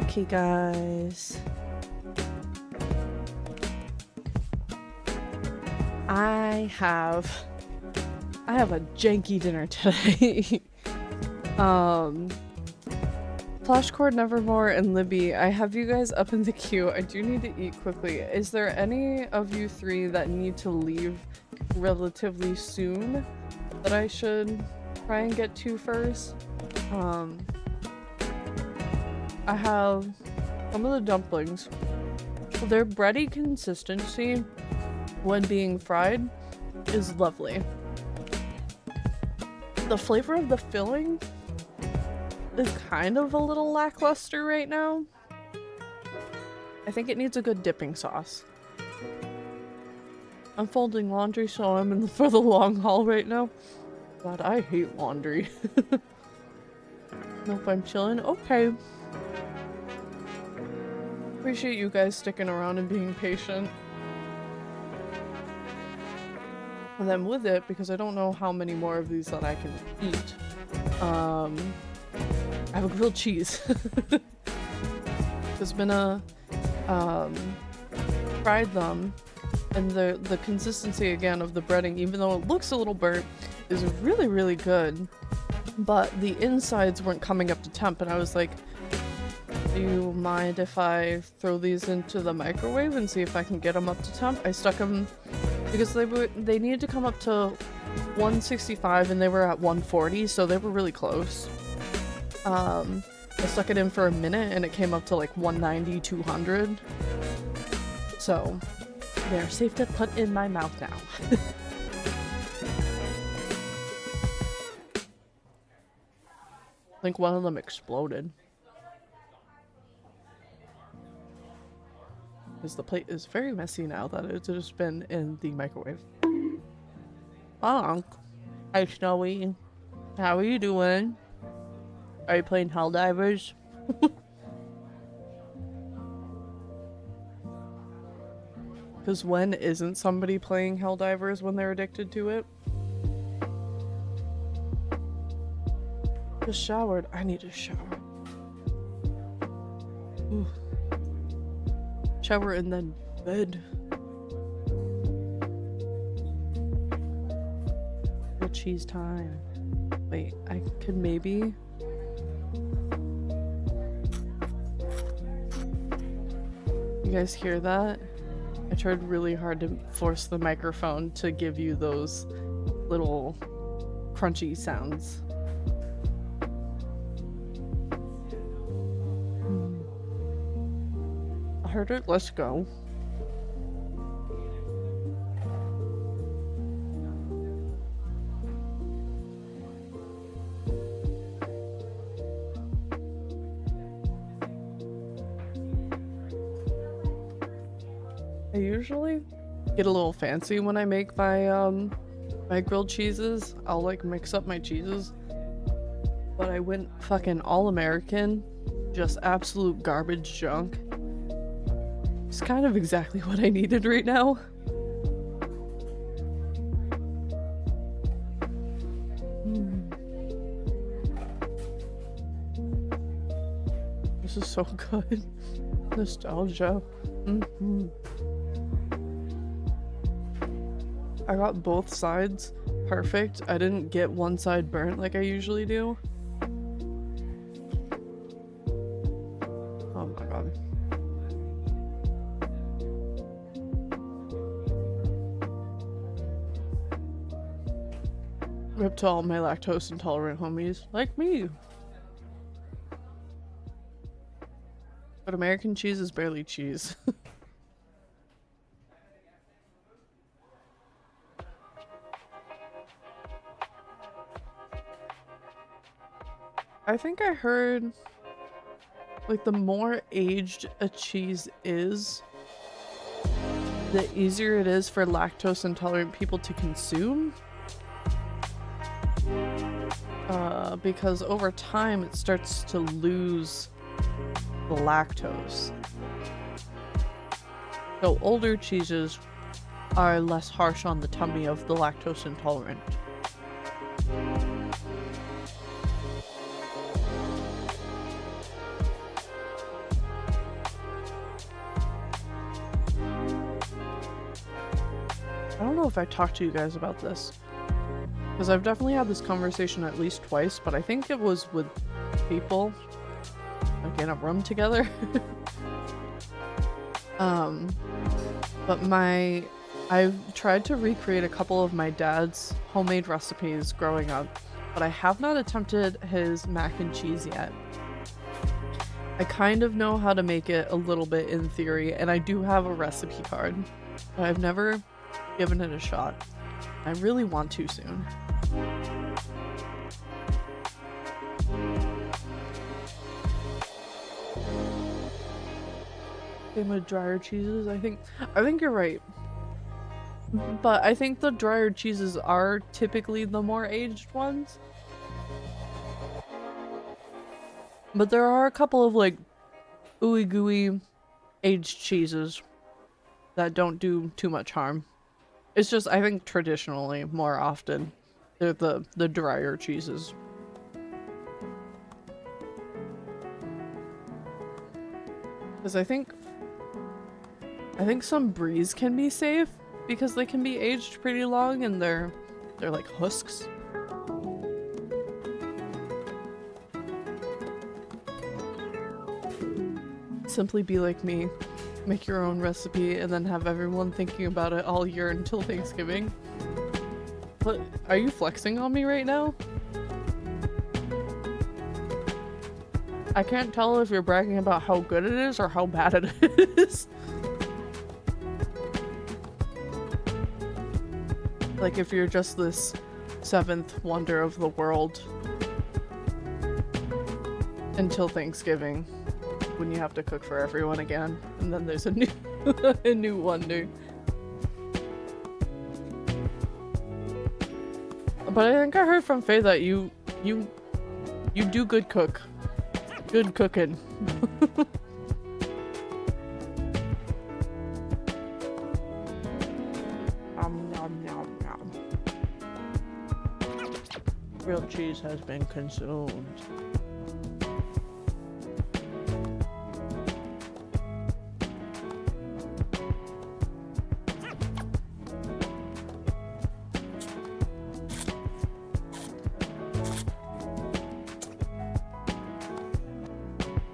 Okay, guys. I have a janky dinner today. Flashcord, Nevermore, and Libby, I have you guys up in the queue. I do need to eat quickly. Is there any of you three that need to leave relatively soon that I should try and get to first? I have some of the dumplings. Their bready consistency when being fried is lovely. The flavor of the filling is kind of a little lackluster right now. I think it needs a good dipping sauce. I'm folding laundry, so I'm in for the long haul right now. God, I hate laundry. Nope, I'm chilling. Okay. Appreciate you guys sticking around and being patient. And then with it, because I don't know how many more of these that I can eat, I have a grilled cheese. There's been a, fried them, and the consistency again of the breading, even though it looks a little burnt, is really, really good. But the insides weren't coming up to temp, and I was like, do you mind if I throw these into the microwave and see if I can get them up to temp? I stuck them because they needed to come up to 165 and they were at 140, so they were really close. I stuck it in for a minute and it came up to like 190, 200. So they're safe to put in my mouth now. I think one of them exploded. Because the plate is very messy now that it's just been in the microwave. Bonk. Hi, Snowy. How are you doing? Are you playing Helldivers? Because when isn't somebody playing Helldivers when they're addicted to it? Just showered. I need a shower. Ooh. Shower and then bed. Grilled cheese time. Wait, I could maybe... You guys hear that? I tried really hard to force the microphone to give you those little crunchy sounds. I heard it. Let's go. I usually get a little fancy when I make my my grilled cheeses. I'll like mix up my cheeses. But I went fucking all American, just absolute garbage junk. It's kind of exactly what I needed right now. This is so good. Nostalgia. I got both sides perfect. I didn't get one side burnt like I usually do. Oh my god. Rip to all my lactose intolerant homies, like me. But American cheese is barely cheese. I think I heard, like, the more aged a cheese is, the easier it is for lactose intolerant people to consume. Because over time it starts to lose the lactose. So older cheeses are less harsh on the tummy of the lactose intolerant. I don't know if I talked to you guys about this, because I've definitely had this conversation at least twice, but I think it was with people, like in a room together. But I've tried to recreate a couple of my dad's homemade recipes growing up, but I have not attempted his mac and cheese yet. I kind of know how to make it a little bit in theory, and I do have a recipe card, but I've never given it a shot. I really want to soon. Same with drier cheeses, I think you're right. But I think the drier cheeses are typically the more aged ones. But there are a couple of like ooey gooey aged cheeses that don't do too much harm. It's just, I think traditionally, more often, they're the drier cheeses. Because I think some bries can be safe because they can be aged pretty long and they're like husks. Simply be like me. Make your own recipe and then have everyone thinking about it all year until Thanksgiving. What? Are you flexing on me right now? I can't tell if you're bragging about how good it is or how bad it is. Like if you're just this seventh wonder of the world until Thanksgiving, when you have to cook for everyone again, and then there's a new a new wonder. But I think I heard from Faye that you do good cooking. Nom nom nom. Real cheese has been consumed.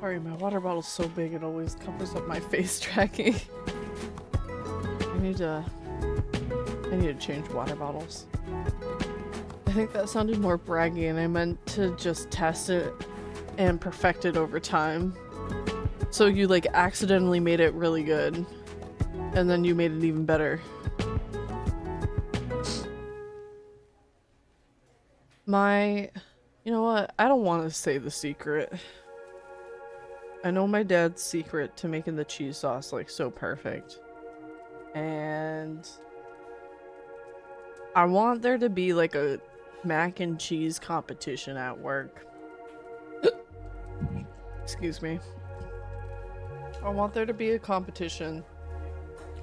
Sorry, my water bottle's so big it always covers up my face tracking. I need to change water bottles. I think that sounded more braggy and I meant to just test it and perfect it over time. So you like accidentally made it really good and then you made it even better. You know what? I don't want to say the secret. I know my dad's secret to making the cheese sauce like so perfect. And I want there to be like a mac and cheese competition at work. Excuse me. I want there to be a competition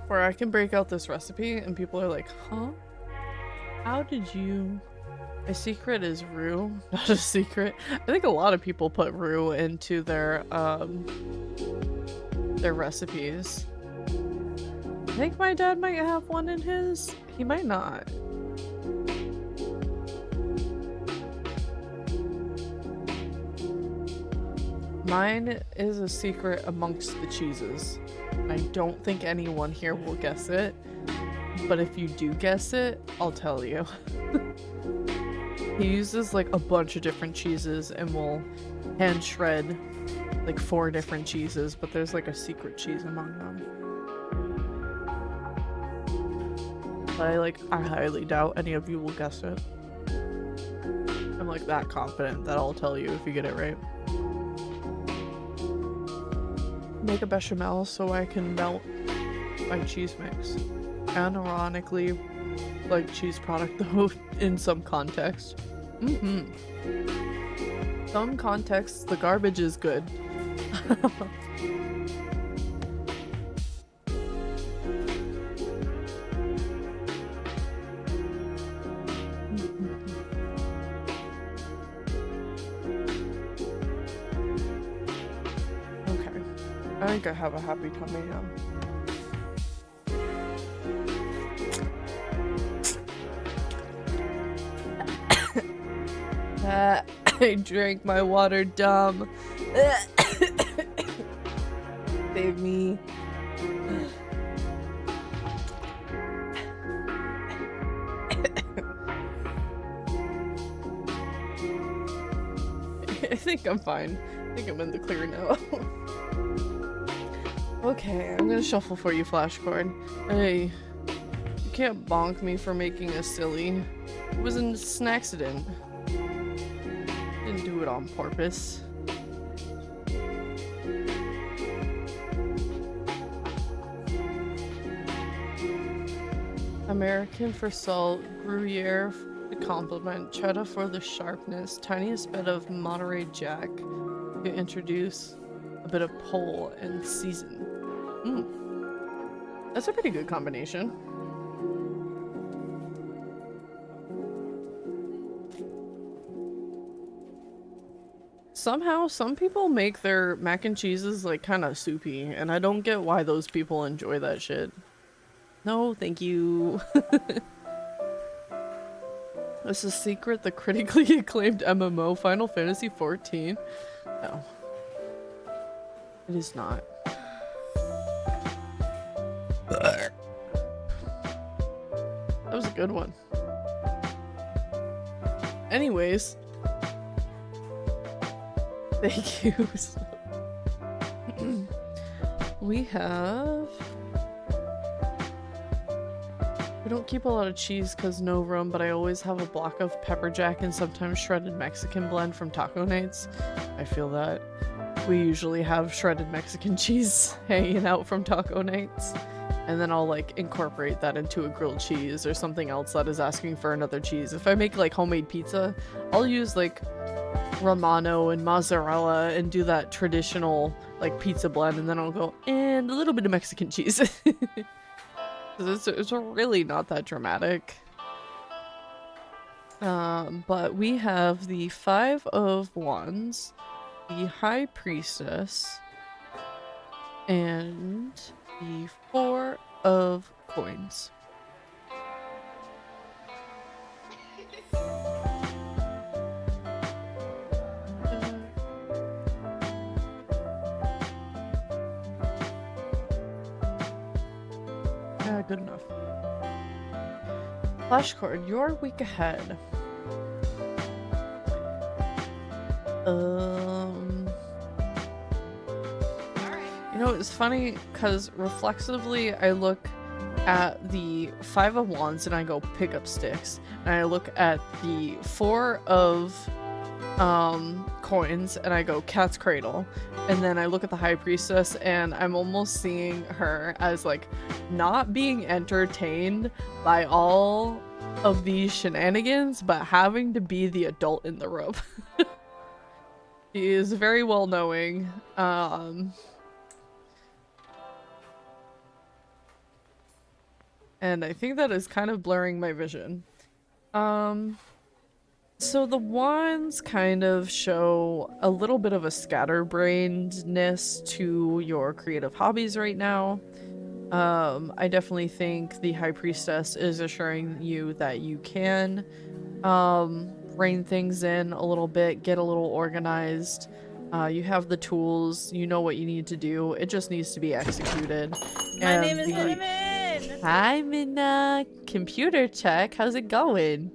where I can break out this recipe and people are like, huh? How did you... A secret is roux, not a secret. I think a lot of people put roux into their recipes. I think my dad might have one in his. He might not. Mine is a secret amongst the cheeses. I don't think anyone here will guess it, but if you do guess it, I'll tell you. He uses like a bunch of different cheeses and will hand shred like 4 different cheeses, but there's like a secret cheese among them. But I highly doubt any of you will guess it. I'm like that confident that I'll tell you if you get it right. Make a bechamel so I can melt my cheese mix. And ironically, like cheese product though, in some context. Some contexts, the garbage is good. Okay. I think I have a happy tummy now. I drank my water dumb. Save me. I think I'm fine. I think I'm in the clear now. Okay, I'm gonna shuffle for you, Flashcard. Hey, you can't bonk me for making a silly. It was an accident. Didn't do it on purpose. American for salt, Gruyere to compliment, cheddar for the sharpness, tiniest bit of Monterey Jack to introduce a bit of pole and season. That's a pretty good combination. Somehow, some people make their mac and cheeses like kind of soupy, and I don't get why those people enjoy that shit. No, thank you. This is Secret, the critically acclaimed MMO Final Fantasy XIV. No. It is not. That was a good one. Anyways. Thank you. We have... We don't keep a lot of cheese because no room, but I always have a block of pepper jack and sometimes shredded Mexican blend from taco nights. I feel that. We usually have shredded Mexican cheese hanging out from taco nights. And then I'll like incorporate that into a grilled cheese or something else that is asking for another cheese. If I make like homemade pizza, I'll use like Romano and mozzarella and do that traditional like pizza blend, and then I'll go and a little bit of Mexican cheese. It's really not that dramatic. But we have the 5 of Wands, the High Priestess, and the 4 of Coins. Yeah, good enough. Flashcard, your week ahead. You know, it's funny because reflexively I look at the 5 of Wands and I go pick up sticks, and I look at the 4 of Coins and I go cat's cradle, and then I look at the High Priestess and I'm almost seeing her as like not being entertained by all of these shenanigans but having to be the adult in the room. She is very well knowing. And I think that is kind of blurring my vision. So the wands kind of show a little bit of a scatterbrainedness to your creative hobbies right now. I definitely think the High Priestess is assuring you that you can rein things in a little bit, get a little organized. You have the tools, you know what you need to do. It just needs to be executed.
My name is Lemon!
Hi, Minna! Computer check, how's it going?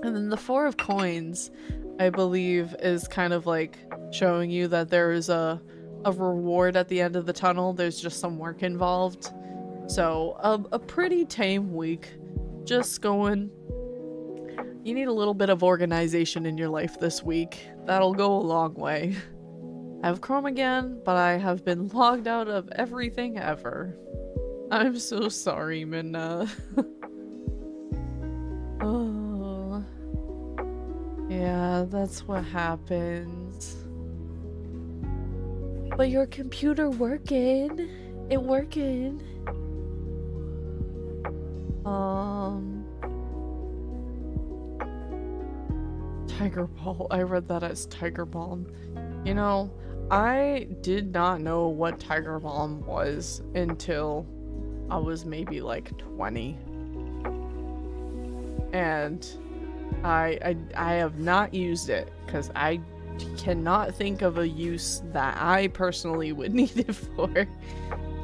And then the 4 of Coins, I believe, is kind of like showing you that there is a reward at the end of the tunnel. There's just some work involved. So, a pretty tame week. Just going. You need a little bit of organization in your life this week. That'll go a long way. I have Chrome again, but I have been logged out of everything ever. I'm so sorry, Minna. Oh. Yeah, that's what happens. But your computer working. It working. Tiger Ball. I read that as Tiger Balm. You know, I did not know what Tiger Balm was until I was maybe like 20. And I have not used it because I cannot think of a use that I personally would need it for.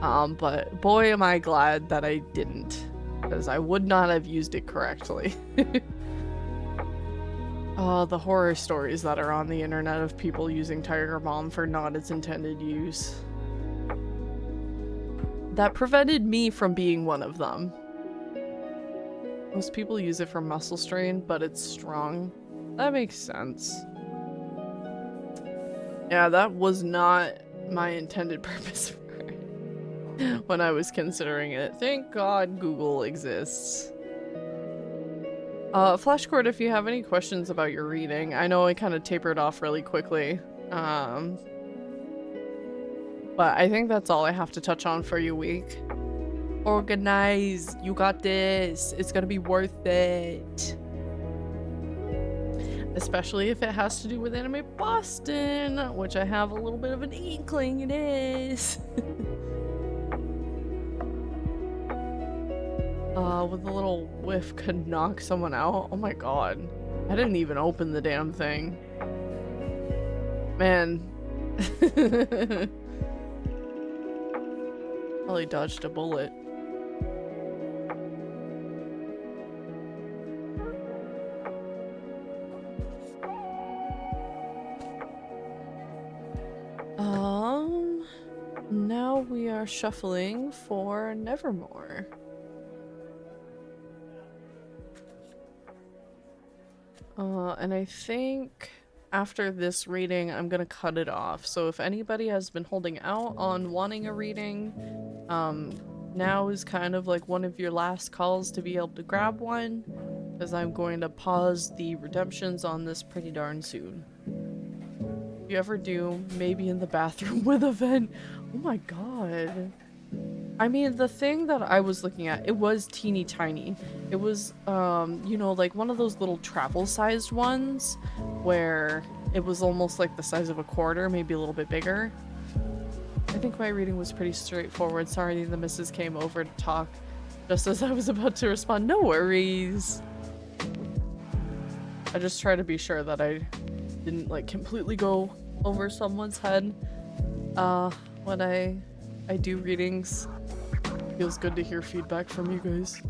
But boy, am I glad that I didn't, because I would not have used it correctly. Oh, the horror stories that are on the internet of people using Tiger Balm for not its intended use. That prevented me from being one of them. Most people use it for muscle strain, but it's strong. That makes sense. Yeah, that was not my intended purpose for it when I was considering it. Thank God Google exists. Flashcord, if you have any questions about your reading, I know I kind of tapered off really quickly. But I think that's all I have to touch on for you, week. Organize. You got this. It's gonna be worth it. Especially if it has to do with Anime Boston, which I have a little bit of an inkling it is. With a little whiff could knock someone out. Oh my god. I didn't even open the damn thing. Man. Probably dodged a bullet. Now we are shuffling for Nevermore. And I think after this reading, I'm gonna cut it off. So if anybody has been holding out on wanting a reading, now is kind of like one of your last calls to be able to grab one, because I'm going to pause the redemptions on this pretty darn soon. If you ever do, maybe in the bathroom with a vent. Oh my god. I mean, the thing that I was looking at, it was teeny tiny. It was, you know, like one of those little travel-sized ones where it was almost like the size of a quarter, maybe a little bit bigger. I think my reading was pretty straightforward. Sorry, the missus came over to talk just as I was about to respond. No worries. I just try to be sure that I didn't, like, completely go over someone's head when I do readings. Feels good to hear feedback from you guys.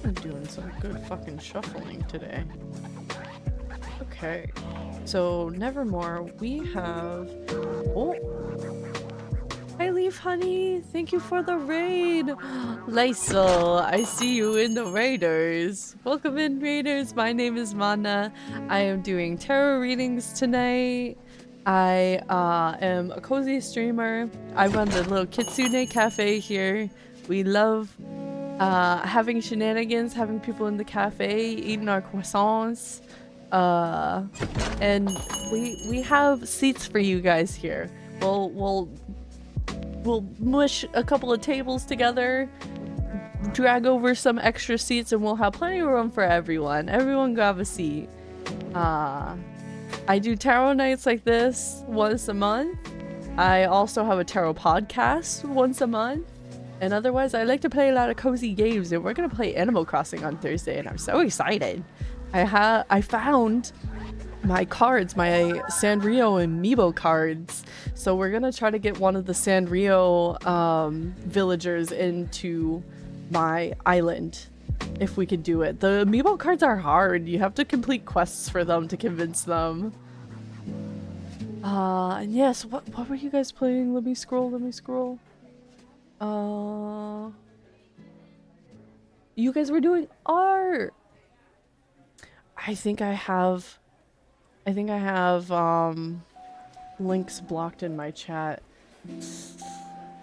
I'm doing some good fucking shuffling today. Okay, so Nevermore, we have... Oh! Hi Leaf Honey, thank you for the raid! Lysol, I see you in the raiders. Welcome in raiders, my name is Mana. I am doing tarot readings tonight. I am a cozy streamer. I run the little Kitsune cafe here. We love having shenanigans, having people in the cafe, eating our croissants. And we have seats for you guys here. We'll mush a couple of tables together, drag over some extra seats, and we'll have plenty of room for everyone. Everyone grab a seat. I do tarot nights like this once a month. I also have a tarot podcast once a month. And otherwise, I like to play a lot of cozy games, and we're gonna play Animal Crossing on Thursday, and I'm so excited. I found my cards, my Sanrio and Meebo cards. So we're gonna try to get one of the Sanrio villagers into my island, if we could do it. The Meebo cards are hard. You have to complete quests for them to convince them. And yes, what were you guys playing? Let me scroll. You guys were doing art. I think I have links blocked in my chat.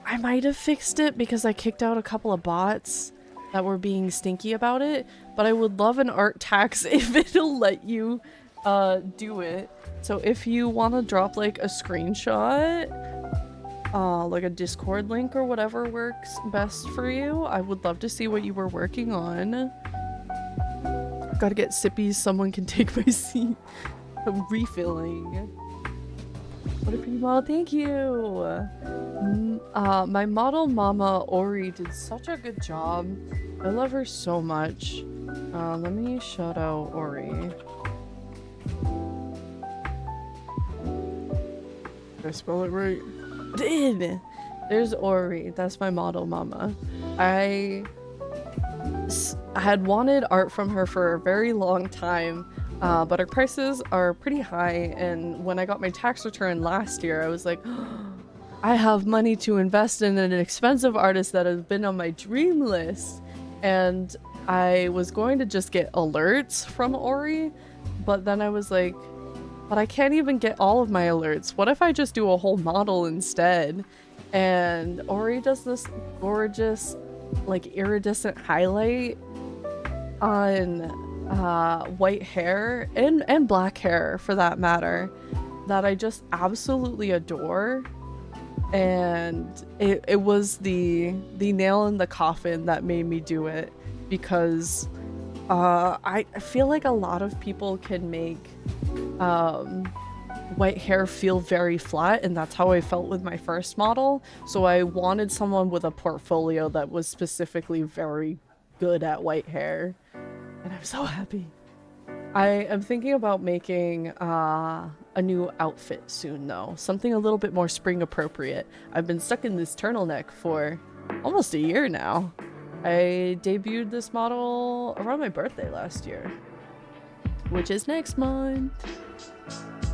I might have fixed it because I kicked out a couple of bots that were being stinky about it, but I would love an art tax if it'll let you do it. So if you want to drop like a screenshot, like a Discord link or whatever works best for you, I would love to see what you were working on. Gotta get sippies, someone can take my seat. I'm refilling. What a pretty model. Thank you. My model mama Ori did such a good job. I love her so much. Let me shout out Ori. Did I spell it right? Did. There's Ori. That's my model mama. I had wanted art from her for a very long time, but her prices are pretty high, and when I got my tax return last year, I was like, I have money to invest in an expensive artist that has been on my dream list, and I was going to just get alerts from Ori, but then I was like, but I can't even get all of my alerts. What if I just do a whole model instead? And Ori does this gorgeous, like, iridescent highlight on white hair and black hair for that matter that I just absolutely adore. And it was the nail in the coffin that made me do it, because I feel like a lot of people can make white hair feel very flat, and that's how I felt with my first model. So I wanted someone with a portfolio that was specifically very good at white hair, and I'm so happy. I am thinking about making a new outfit soon though, something a little bit more spring appropriate. I've been stuck in this turtleneck for almost a year now. I debuted this model around my birthday last year, which is next month.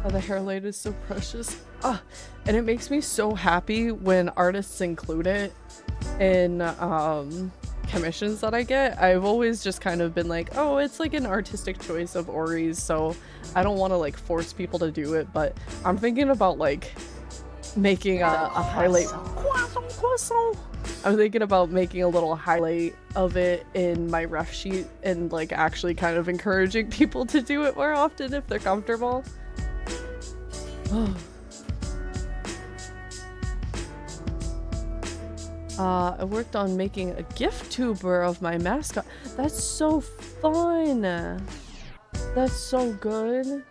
Oh, the hair light is so precious. And it makes me so happy when artists include it in commissions that I get. I've always just kind of been like, oh, it's like an artistic choice of Ori's, so I don't want to like force people to do it, but I'm thinking about like making a highlight. I'm thinking about making a little highlight of it in my ref sheet and like actually kind of encouraging people to do it more often if they're comfortable. I worked on making a gift tuber of my mascot. That's so fun. That's so good.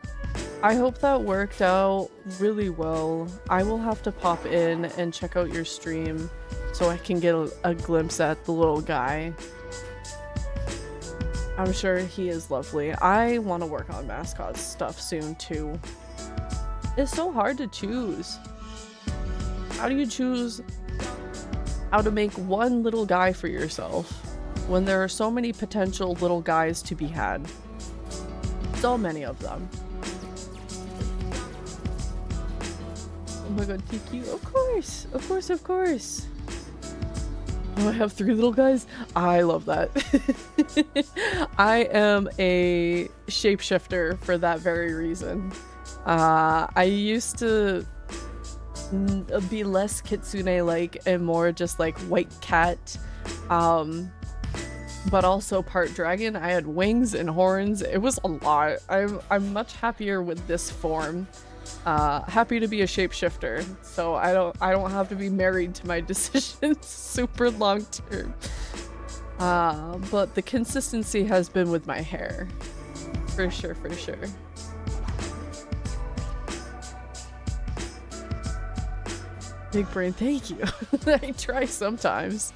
I hope that worked out really well. I will have to pop in and check out your stream so I can get a glimpse at the little guy. I'm sure he is lovely. I want to work on mascot stuff soon too. It's so hard to choose. How do you choose how to make one little guy for yourself when there are so many potential little guys to be had? So many of them. Oh my god, Tiki, of course! Of course, of course! Oh, I have 3 little guys? I love that. I am a shapeshifter for that very reason. I used to be less kitsune-like and more just like white cat, but also part dragon. I had wings and horns. It was a lot. I'm much happier with this form. Happy to be a shapeshifter, so I don't have to be married to my decisions super long term. But the consistency has been with my hair, for sure, for sure. Big brain, thank you. I try sometimes.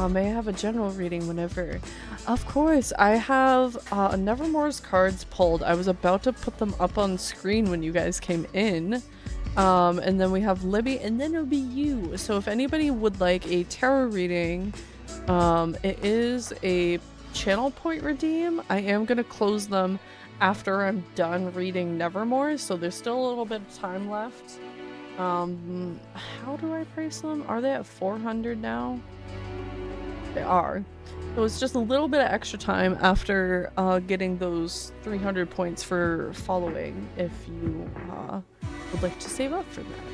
May I have a general reading whenever? Of course, I have Nevermore's cards pulled. I was about to put them up on screen when you guys came in. And then we have Libby, and then it'll be you. So if anybody would like a tarot reading, it is a channel point redeem. I am going to close them after I'm done reading Nevermore, so there's still a little bit of time left. How do I price them? Are they at 400 now? They are. So it's just a little bit of extra time after getting those 300 points for following if you would like to save up for that.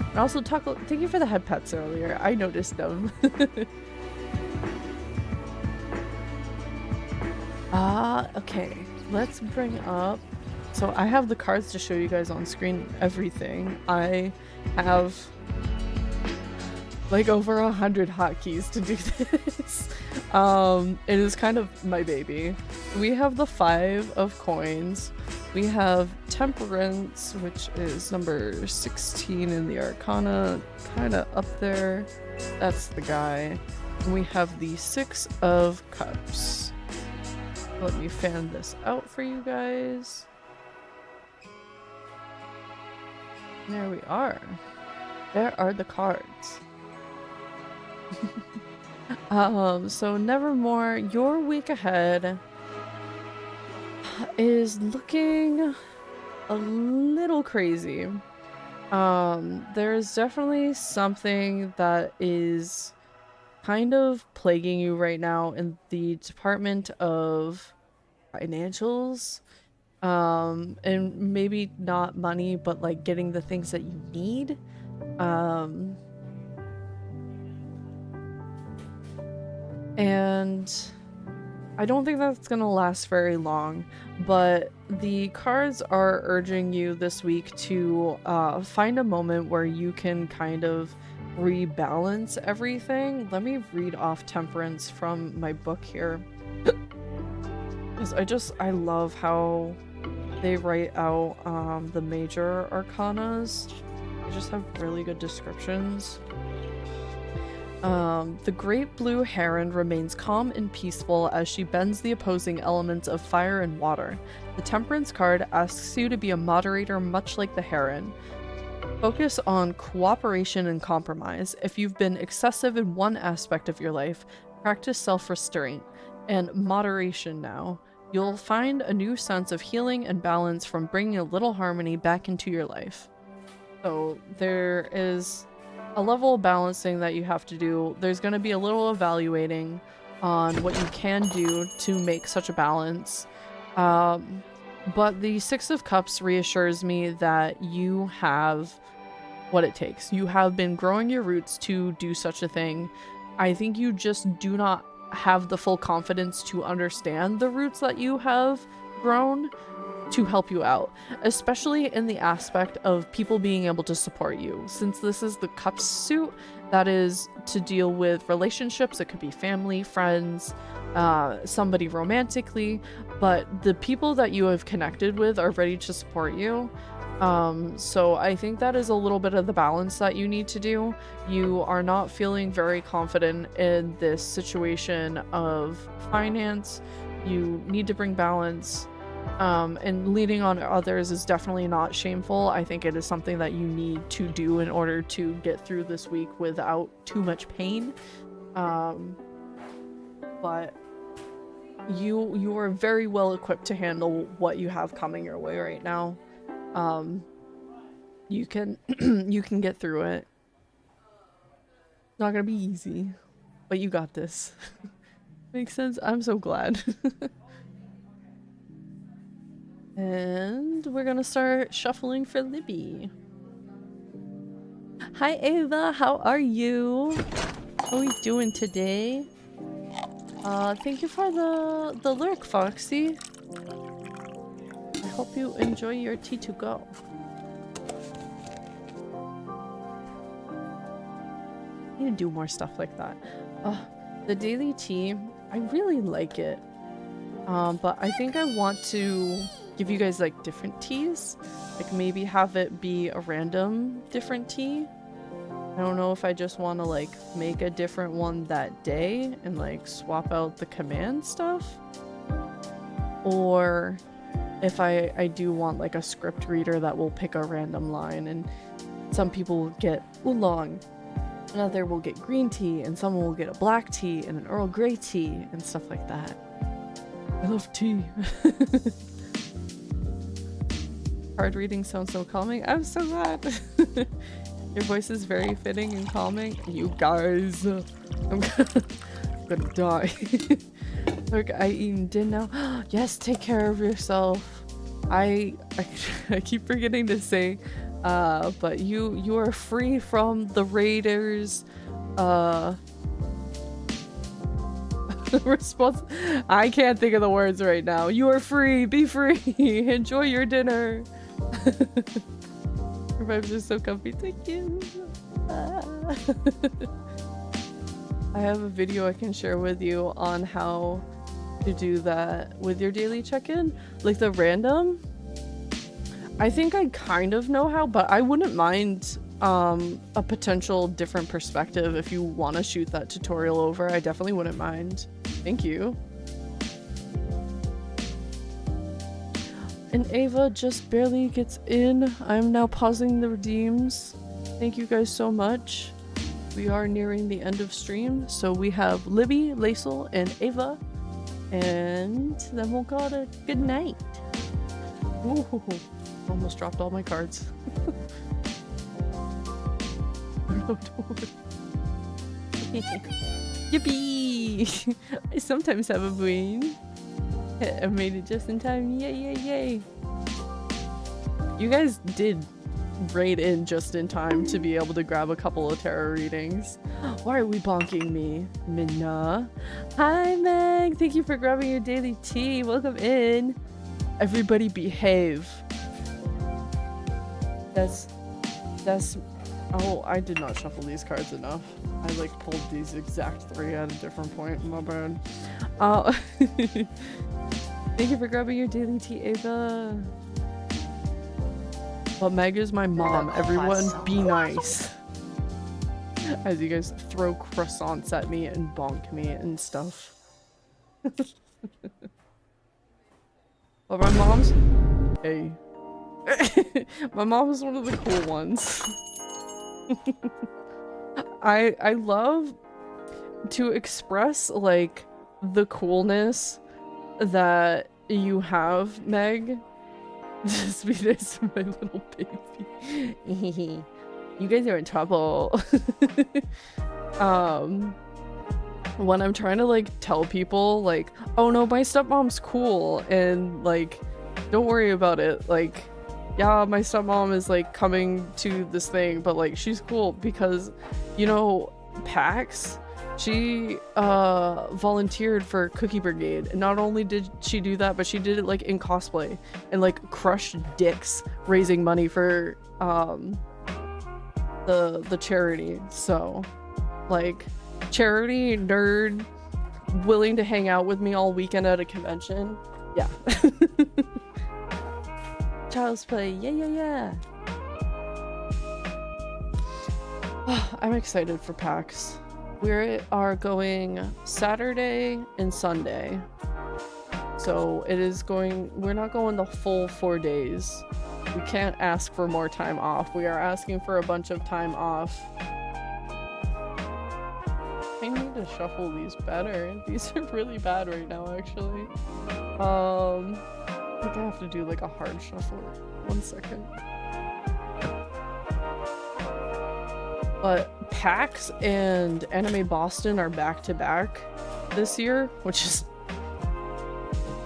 And also, thank you for the head pets earlier. I noticed them. Okay. Let's bring up... So I have the cards to show you guys on screen, everything. I have like over 100 hotkeys to do this. It is kind of my baby. We have the 5 of coins. We have Temperance, which is number 16 in the Arcana, kind of up there. That's the guy. And we have the Six of Cups. Let me fan this out for you guys. There we are. There are the cards. So Nevermore, your week ahead is looking a little crazy. There's definitely something that is kind of plaguing you right now in the Department of Financials. And maybe not money, but like getting the things that you need. And I don't think that's gonna last very long, but the cards are urging you this week to find a moment where you can kind of rebalance everything. Let me read off Temperance from my book here. Because I love how they write out the major arcanas. They just have really good descriptions. The great blue heron remains calm and peaceful as she bends the opposing elements of fire and water. The Temperance card asks you to be a moderator much like the heron. Focus on cooperation and compromise. If you've been excessive in one aspect of your life, practice self-restraint and moderation now. You'll find a new sense of healing and balance from bringing a little harmony back into your life. So there is a level of balancing that you have to do. There's going to be a little evaluating on what you can do to make such a balance. But the Six of Cups reassures me that you have what it takes. You have been growing your roots to do such a thing. I think you just do not have the full confidence to understand the roots that you have grown to help you out, especially in the aspect of people being able to support you. Since this is the Cups suit, that is to deal with relationships. It could be family, friends, somebody romantically, but the people that you have connected with are ready to support you. So I think that is a little bit of the balance that you need to do. You are not feeling very confident in this situation of finance. You need to bring balance. And leaning on others is definitely not shameful. I think it is something that you need to do in order to get through this week without too much pain. But you are very well equipped to handle what you have coming your way right now. You can you can get through it. It's not gonna be easy, but you got this. Makes sense? I'm so glad. And we're gonna start shuffling for Libby. Hi Ava, how are you? How are we doing today? Thank you for the lyric, Foxy. I hope you enjoy your tea to go. I need to do more stuff like that. The daily tea, I really like it. But I think I want to give you guys like different teas. Like maybe have it be a random different tea. I don't know if I just want to like make a different one that day and like swap out the command stuff. Or if I do want like a script reader that will pick a random line, and some people will get oolong, another will get green tea, and someone will get a black tea and an Earl Grey tea and stuff like that. I love tea. Card reading sounds so calming. I'm so glad. Your voice is very fitting and calming. You guys, I'm gonna die. Look, I eaten dinner now. Yes, take care of yourself. I keep forgetting to say, but you are free from the raiders. Response. I can't think of the words right now. You are free. Be free. Enjoy your dinner. Your vibes are so comfy. Thank you. I have a video I can share with you on how to do that with your daily check-in. Like the random. I think I kind of know how, but I wouldn't mind a potential different perspective if you want to shoot that tutorial over. I definitely wouldn't mind. Thank you. And Ava just barely gets in. I'm now pausing the redeems. Thank you guys so much. We are nearing the end of stream, so we have Libby, Laisel, and Ava, and then we'll call it a good night. Ooh, almost dropped all my cards. Yippee! I sometimes have a brain. I made it just in time. Yay, yay, yay! You guys did raid in just in time to be able to grab a couple of tarot readings. Why are we bonking me? Minna. Hi, Meg! Thank you for grabbing your daily tea. Welcome in. Everybody behave. That's... Oh, I did not shuffle these cards enough. I like pulled these exact 3 at a different point. My bad. Thank you for grabbing your daily tea, Ava. But Meg is my mom. Everyone be nice. As you guys throw croissants at me and bonk me and stuff. But my mom's... Hey. My mom is one of the cool ones. I love to express like the coolness that you have, Meg. Just be nice to my little baby. You guys are in trouble. When I'm trying to like tell people like, oh no, my stepmom's cool and like don't worry about it, like yeah, my stepmom is like coming to this thing, but like she's cool because, you know, Pax, she volunteered for Cookie Brigade, and not only did she do that, but she did it like in cosplay and like crushed dicks raising money for the charity. So like charity nerd willing to hang out with me all weekend at a convention. Yeah. Child's play, yeah, yeah, yeah. I'm excited for PAX. We are going Saturday and Sunday. So it is going, we're not going the full 4 days. We can't ask for more time off. We are asking for a bunch of time off. I need to shuffle these better. These are really bad right now, actually. I think I have to do like a hard shuffle. 1 second. But PAX and Anime Boston are back to back this year, which is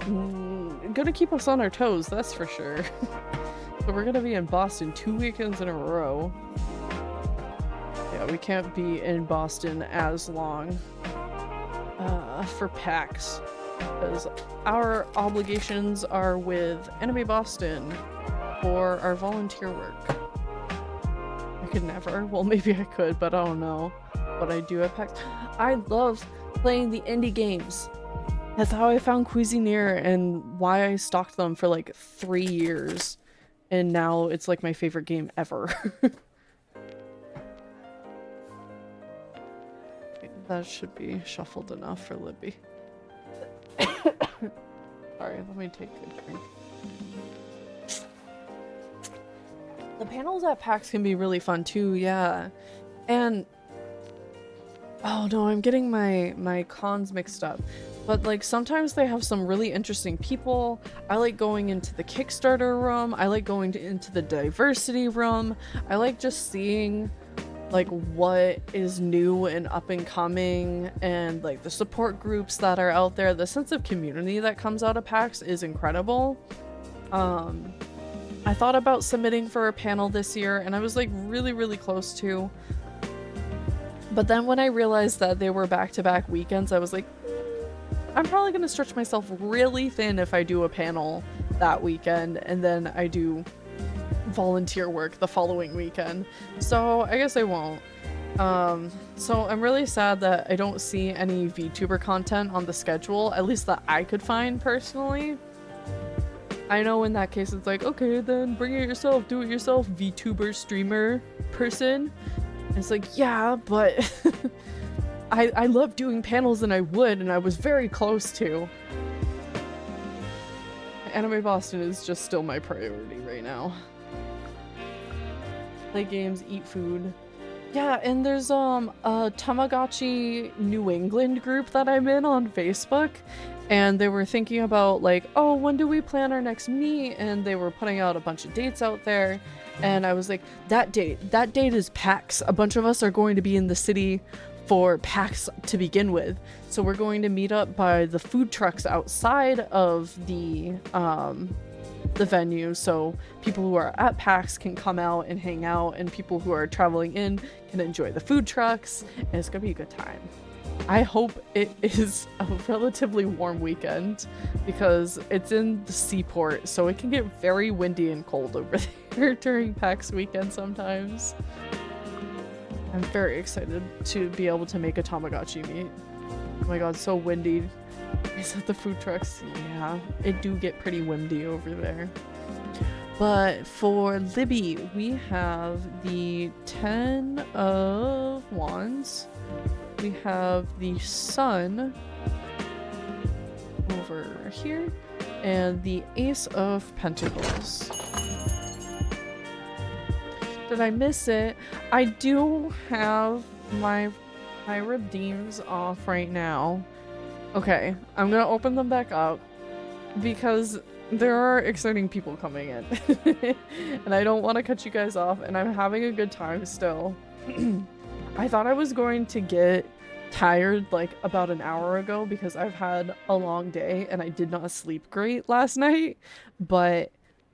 gonna keep us on our toes, that's for sure. So we're gonna be in Boston 2 weekends in a row. Yeah, we can't be in Boston as long for PAX. Because our obligations are with Anime Boston for our volunteer work. I could never. Well, maybe I could, but I don't know what I do at PAX. I love playing the indie games. That's how I found Cuisinier and why I stalked them for like 3 years. And now it's like my favorite game ever. That should be shuffled enough for Libby. Sorry, let me take a drink. The panels at PAX can be really fun too, yeah. And oh no, I'm getting my cons mixed up. But like sometimes they have some really interesting people. I like going into the Kickstarter room. I like going into the diversity room. I like just seeing like what is new and up and coming, and like the support groups that are out there. The sense of community that comes out of PAX is incredible. I thought about submitting for a panel this year and I was like really close to, but then when I realized that they were back-to-back weekends, I was like, I'm probably gonna stretch myself really thin if I do a panel that weekend and then I do volunteer work the following weekend. So I guess I won't. So I'm really sad that I don't see any VTuber content on the schedule, at least that I could find personally. I know in that case it's like, okay, then bring it yourself, do it yourself, VTuber streamer person. And it's like, yeah, but I love doing panels and I would, and I was very close to. Anime Boston is just still my priority right now. Play games, eat food. Yeah, and there's a Tamagotchi New England group that I'm in on Facebook, and they were thinking about like, oh, when do we plan our next meet? And they were putting out a bunch of dates out there, and I was like, that date is PAX. A bunch of us are going to be in the city for PAX to begin with, so we're going to meet up by the food trucks outside of the venue, so people who are at PAX can come out and hang out, and people who are traveling in can enjoy the food trucks, and it's gonna be a good time. I hope it is a relatively warm weekend because it's in the seaport, so it can get very windy and cold over there during PAX weekend sometimes. I'm very excited to be able to make a Tamagotchi meet. Oh my god, so windy. Is that the food trucks? Yeah, it do get pretty windy over there. But for Libby, we have the 10 of Wands. We have the Sun over here, and the Ace of Pentacles. Did I miss it? I do have my redeems off right now. Okay, I'm gonna open them back up because there are exciting people coming in and I don't want to cut you guys off, and I'm having a good time still. I thought I was going to get tired like about an hour ago because I've had a long day and I did not sleep great last night, but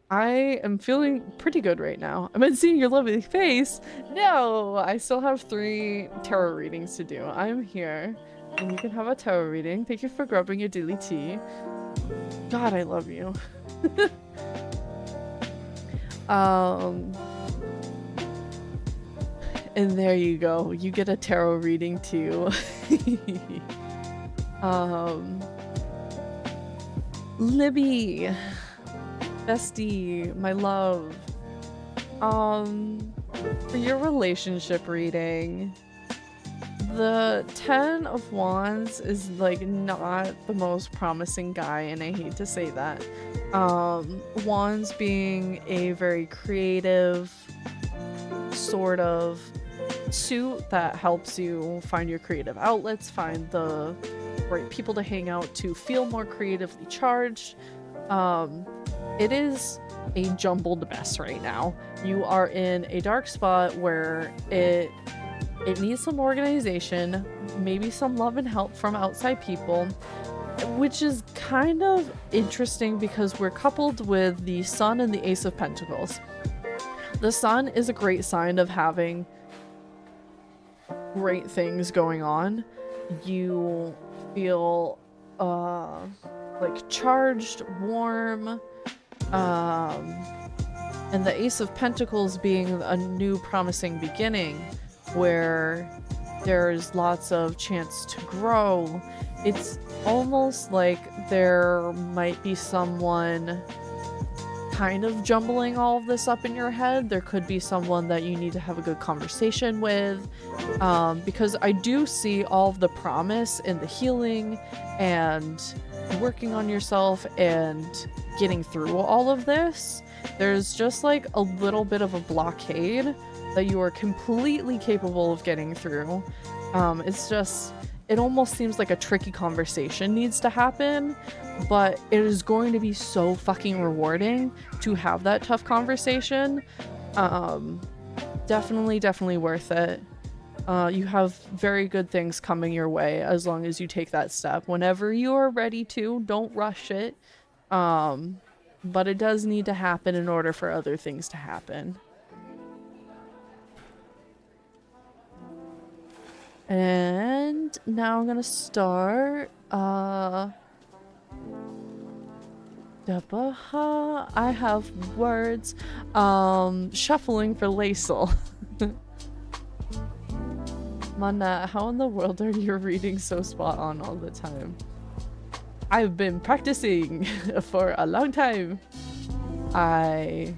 I am feeling pretty good right now. I've been seeing your lovely face. No, I still have 3 tarot readings to do. I'm here. And you can have a tarot reading. Thank you for grabbing your daily tea. God, I love you. And there you go. You get a tarot reading too. Libby, bestie, my love. For your relationship reading, the 10 of Wands is like not the most promising guy, and I hate to say that. Wands being a very creative sort of suit that helps you find your creative outlets, find the right people to hang out to feel more creatively charged. It is a jumbled mess right now. You are in a dark spot where it needs some organization, maybe some love and help from outside people, which is kind of interesting because we're coupled with the Sun and the Ace of Pentacles. The Sun is a great sign of having great things going on. You feel like charged, warm, and the Ace of Pentacles being a new promising beginning where there's lots of chance to grow. It's almost like there might be someone kind of jumbling all of this up in your head. There could be someone that you need to have a good conversation with, because I do see all of the promise in the healing and working on yourself and getting through all of this. There's just like a little bit of a blockade that you are completely capable of getting through. It's just, it almost seems like a tricky conversation needs to happen, but it is going to be so fucking rewarding to have that tough conversation. Definitely worth it. You have very good things coming your way as long as you take that step. Whenever you are ready to, don't rush it. But it does need to happen in order for other things to happen. And now I'm gonna start, I have words, shuffling for Laisel. Mana, how in the world are you reading so spot on all the time? I've been practicing for a long time. I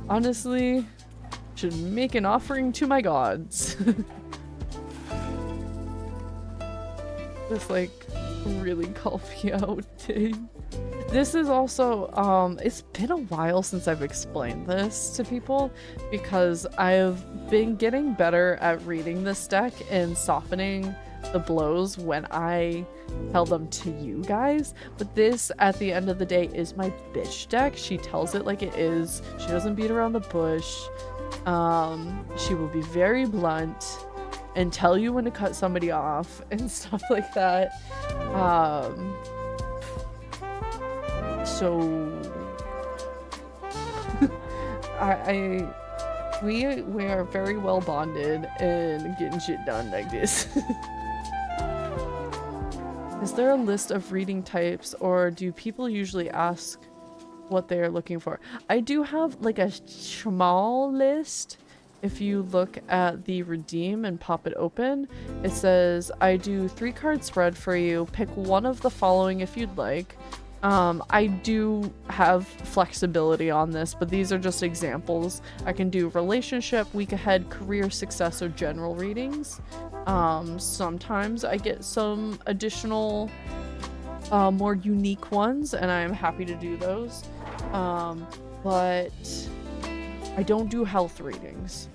honestly should make an offering to my gods. Just like really call me out, dang. This is also, it's been a while since I've explained this to people because I've been getting better at reading this deck and softening the blows when I tell them to you guys. But this, at the end of the day, is my bitch deck. She tells it like it is. She doesn't beat around the bush. She will be very blunt and tell you when to cut somebody off and stuff like that. So we are very well bonded and getting shit done like this. Is there a list of reading types, or do people usually ask what they are looking for? I do have like a small list. If you look at the redeem and pop it open, it says, I do 3-card spread for you. Pick one of the following if you'd like. I do have flexibility on this, but these are just examples. I can do relationship, week ahead, career, success, or general readings. Sometimes I get some additional, more unique ones, and I'm happy to do those. But I don't do health readings.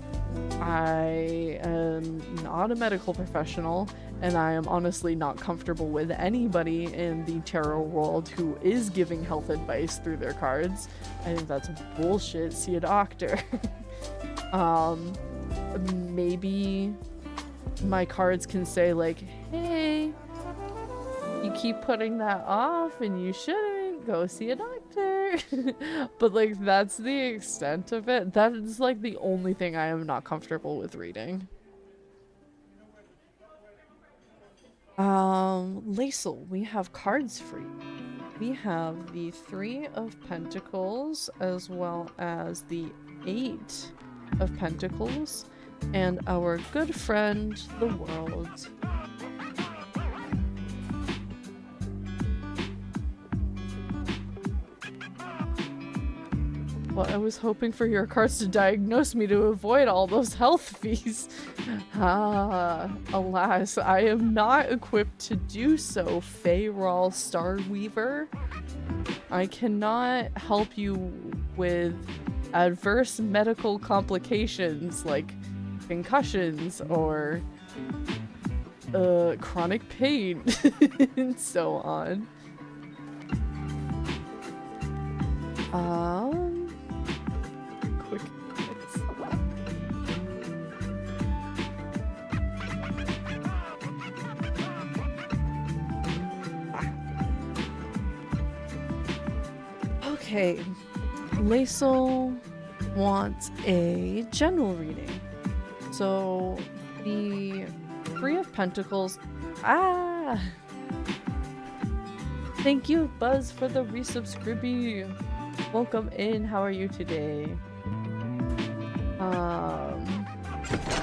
I am not a medical professional, and I am honestly not comfortable with anybody in the tarot world who is giving health advice through their cards. I think that's bullshit. See a doctor. Maybe my cards can say like, hey, you keep putting that off and you shouldn't go see a doctor. But like, that's the extent of it. That is like the only thing I am not comfortable with reading. Lacel, we have cards for you. We have the 3 of Pentacles as well as the 8 of Pentacles and our good friend, the World. Well, I was hoping for your cards to diagnose me to avoid all those health fees. Alas, I am not equipped to do so, Feyral Starweaver. I cannot help you with adverse medical complications like concussions or chronic pain and so on. Quick hits. Okay, Lacel wants a general reading. So the 3 of Pentacles. Thank you, Buzz, for the resubscribe. Welcome in. How are you today?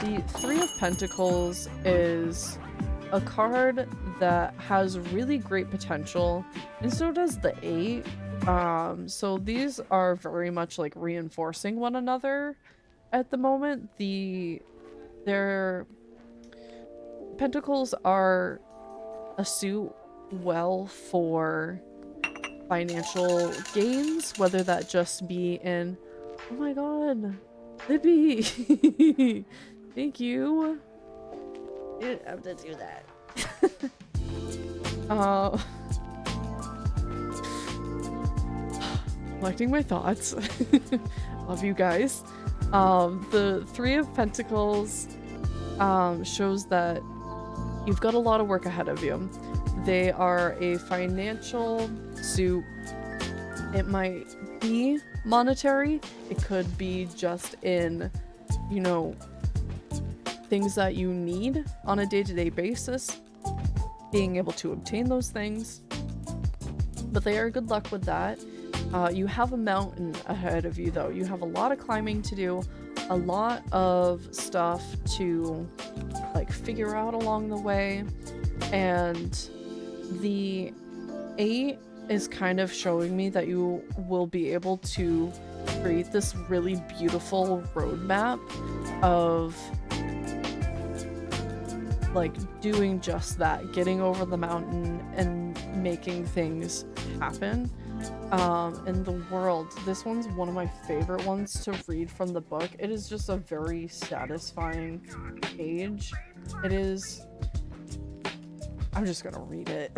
The 3 of Pentacles is a card that has really great potential, and so does the 8. So these are very much like reinforcing one another at the moment. Their Pentacles are a suit well for financial gains, whether that just be in, oh my god, Libby, thank you. You didn't have to do that. Collecting my thoughts. Love you guys. The 3 of Pentacles shows that you've got a lot of work ahead of you. They are a financial suit. It might be monetary. It could be just in, you know, things that you need on a day-to-day basis. Being able to obtain those things. But they are good luck with that. You have a mountain ahead of you though. You have a lot of climbing to do. A lot of stuff to like figure out along the way. And The 8 is kind of showing me that you will be able to create this really beautiful roadmap of like doing just that, getting over the mountain and making things happen. In the world, this one's one of my favorite ones to read from the book. It is just a very satisfying page. It is, I'm just gonna read it.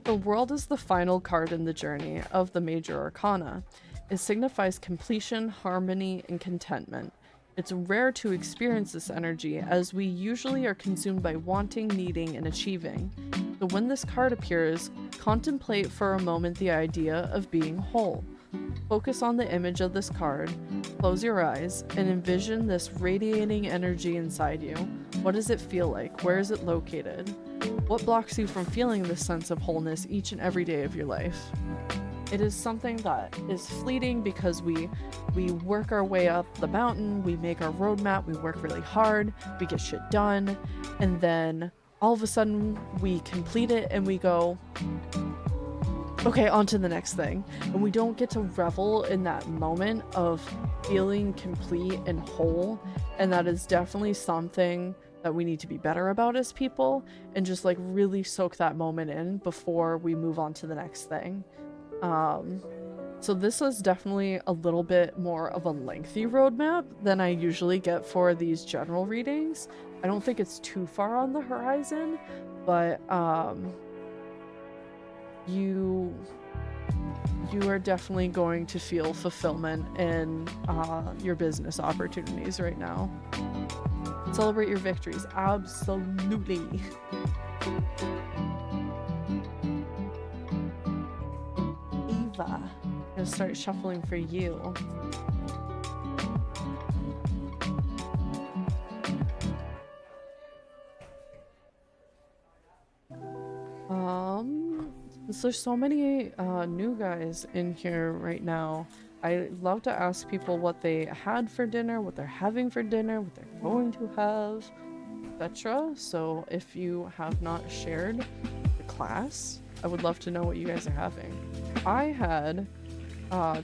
The world is the final card in the journey of the major arcana. It signifies completion, harmony, and contentment. It's rare to experience this energy, as we usually are consumed by wanting, needing, and achieving. So when this card appears, contemplate for a moment the idea of being whole. Focus on the image of this card, close your eyes, and envision this radiating energy inside you. What does it feel like? Where is it located? What blocks you from feeling this sense of wholeness each and every day of your life? It is something that is fleeting because we work our way up the mountain, we make our roadmap, we work really hard, we get shit done, and then all of a sudden we complete it and we go, okay, on to the next thing. And we don't get to revel in that moment of feeling complete and whole. And that is definitely something that we need to be better about as people, and just like really soak that moment in before we move on to the next thing. So this is definitely a little bit more of a lengthy roadmap than I usually get for these general readings. I don't think it's too far on the horizon, but you are definitely going to feel fulfillment in your business opportunities right now. Celebrate your victories. Absolutely. Eva, I'm gonna start shuffling for you. Since there's so many new guys in here right now, I love to ask people what they had for dinner, what they're having for dinner, what they're going to have, etc. So if you have not shared the class, I would love to know what you guys are having. I had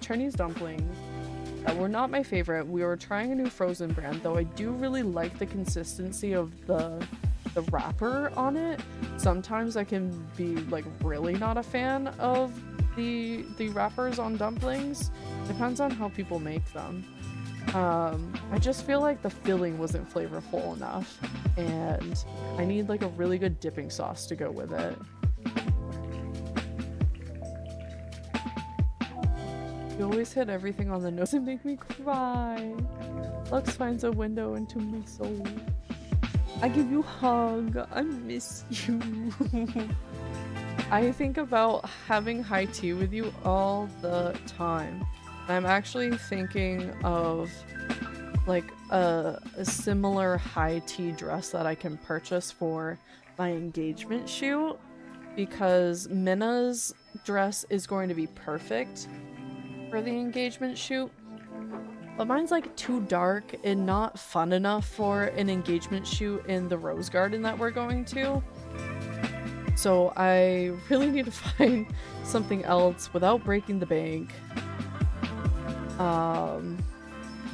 Chinese dumplings that were not my favorite. We were trying a new frozen brand, though I do really like the consistency of the wrapper on it. Sometimes I can be like really not a fan of the wrappers on dumplings. Depends on how people make them. I just feel like the filling wasn't flavorful enough, and I need like a really good dipping sauce to go with it. You always hit everything on the nose and make me cry. Lux finds a window into my soul. I give you a hug. I miss you. I think about having high tea with you all the time. I'm actually thinking of like a similar high tea dress that I can purchase for my engagement shoot, because Minna's dress is going to be perfect for the engagement shoot. But mine's like too dark and not fun enough for an engagement shoot in the Rose Garden that we're going to. So I really need to find something else without breaking the bank.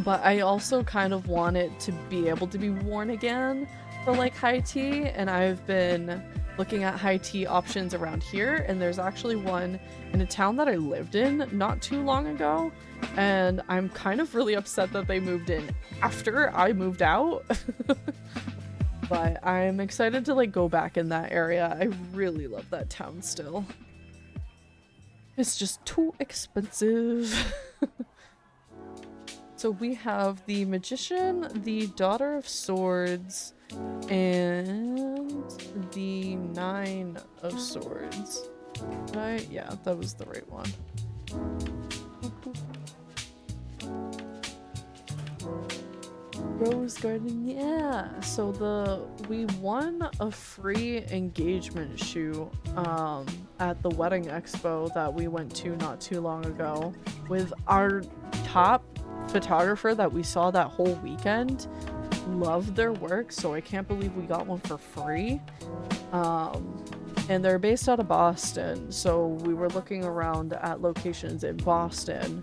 But I also kind of want it to be able to be worn again for like high tea, and I've been looking at high tea options around here, and there's actually one in a town that I lived in not too long ago, and I'm kind of really upset that they moved in after I moved out. But I'm excited to like go back in that area. I really love that town still. It's just too expensive. So we have the Magician, the Daughter of Swords, and the Nine of Swords. Right? Yeah, that was the right one. Rose Garden, yeah. So we won a free engagement shoot at the wedding expo that we went to not too long ago with our top photographer that we saw that whole weekend. love their work, so I can't believe we got one for free. And they're based out of Boston, so we were looking around at locations in Boston,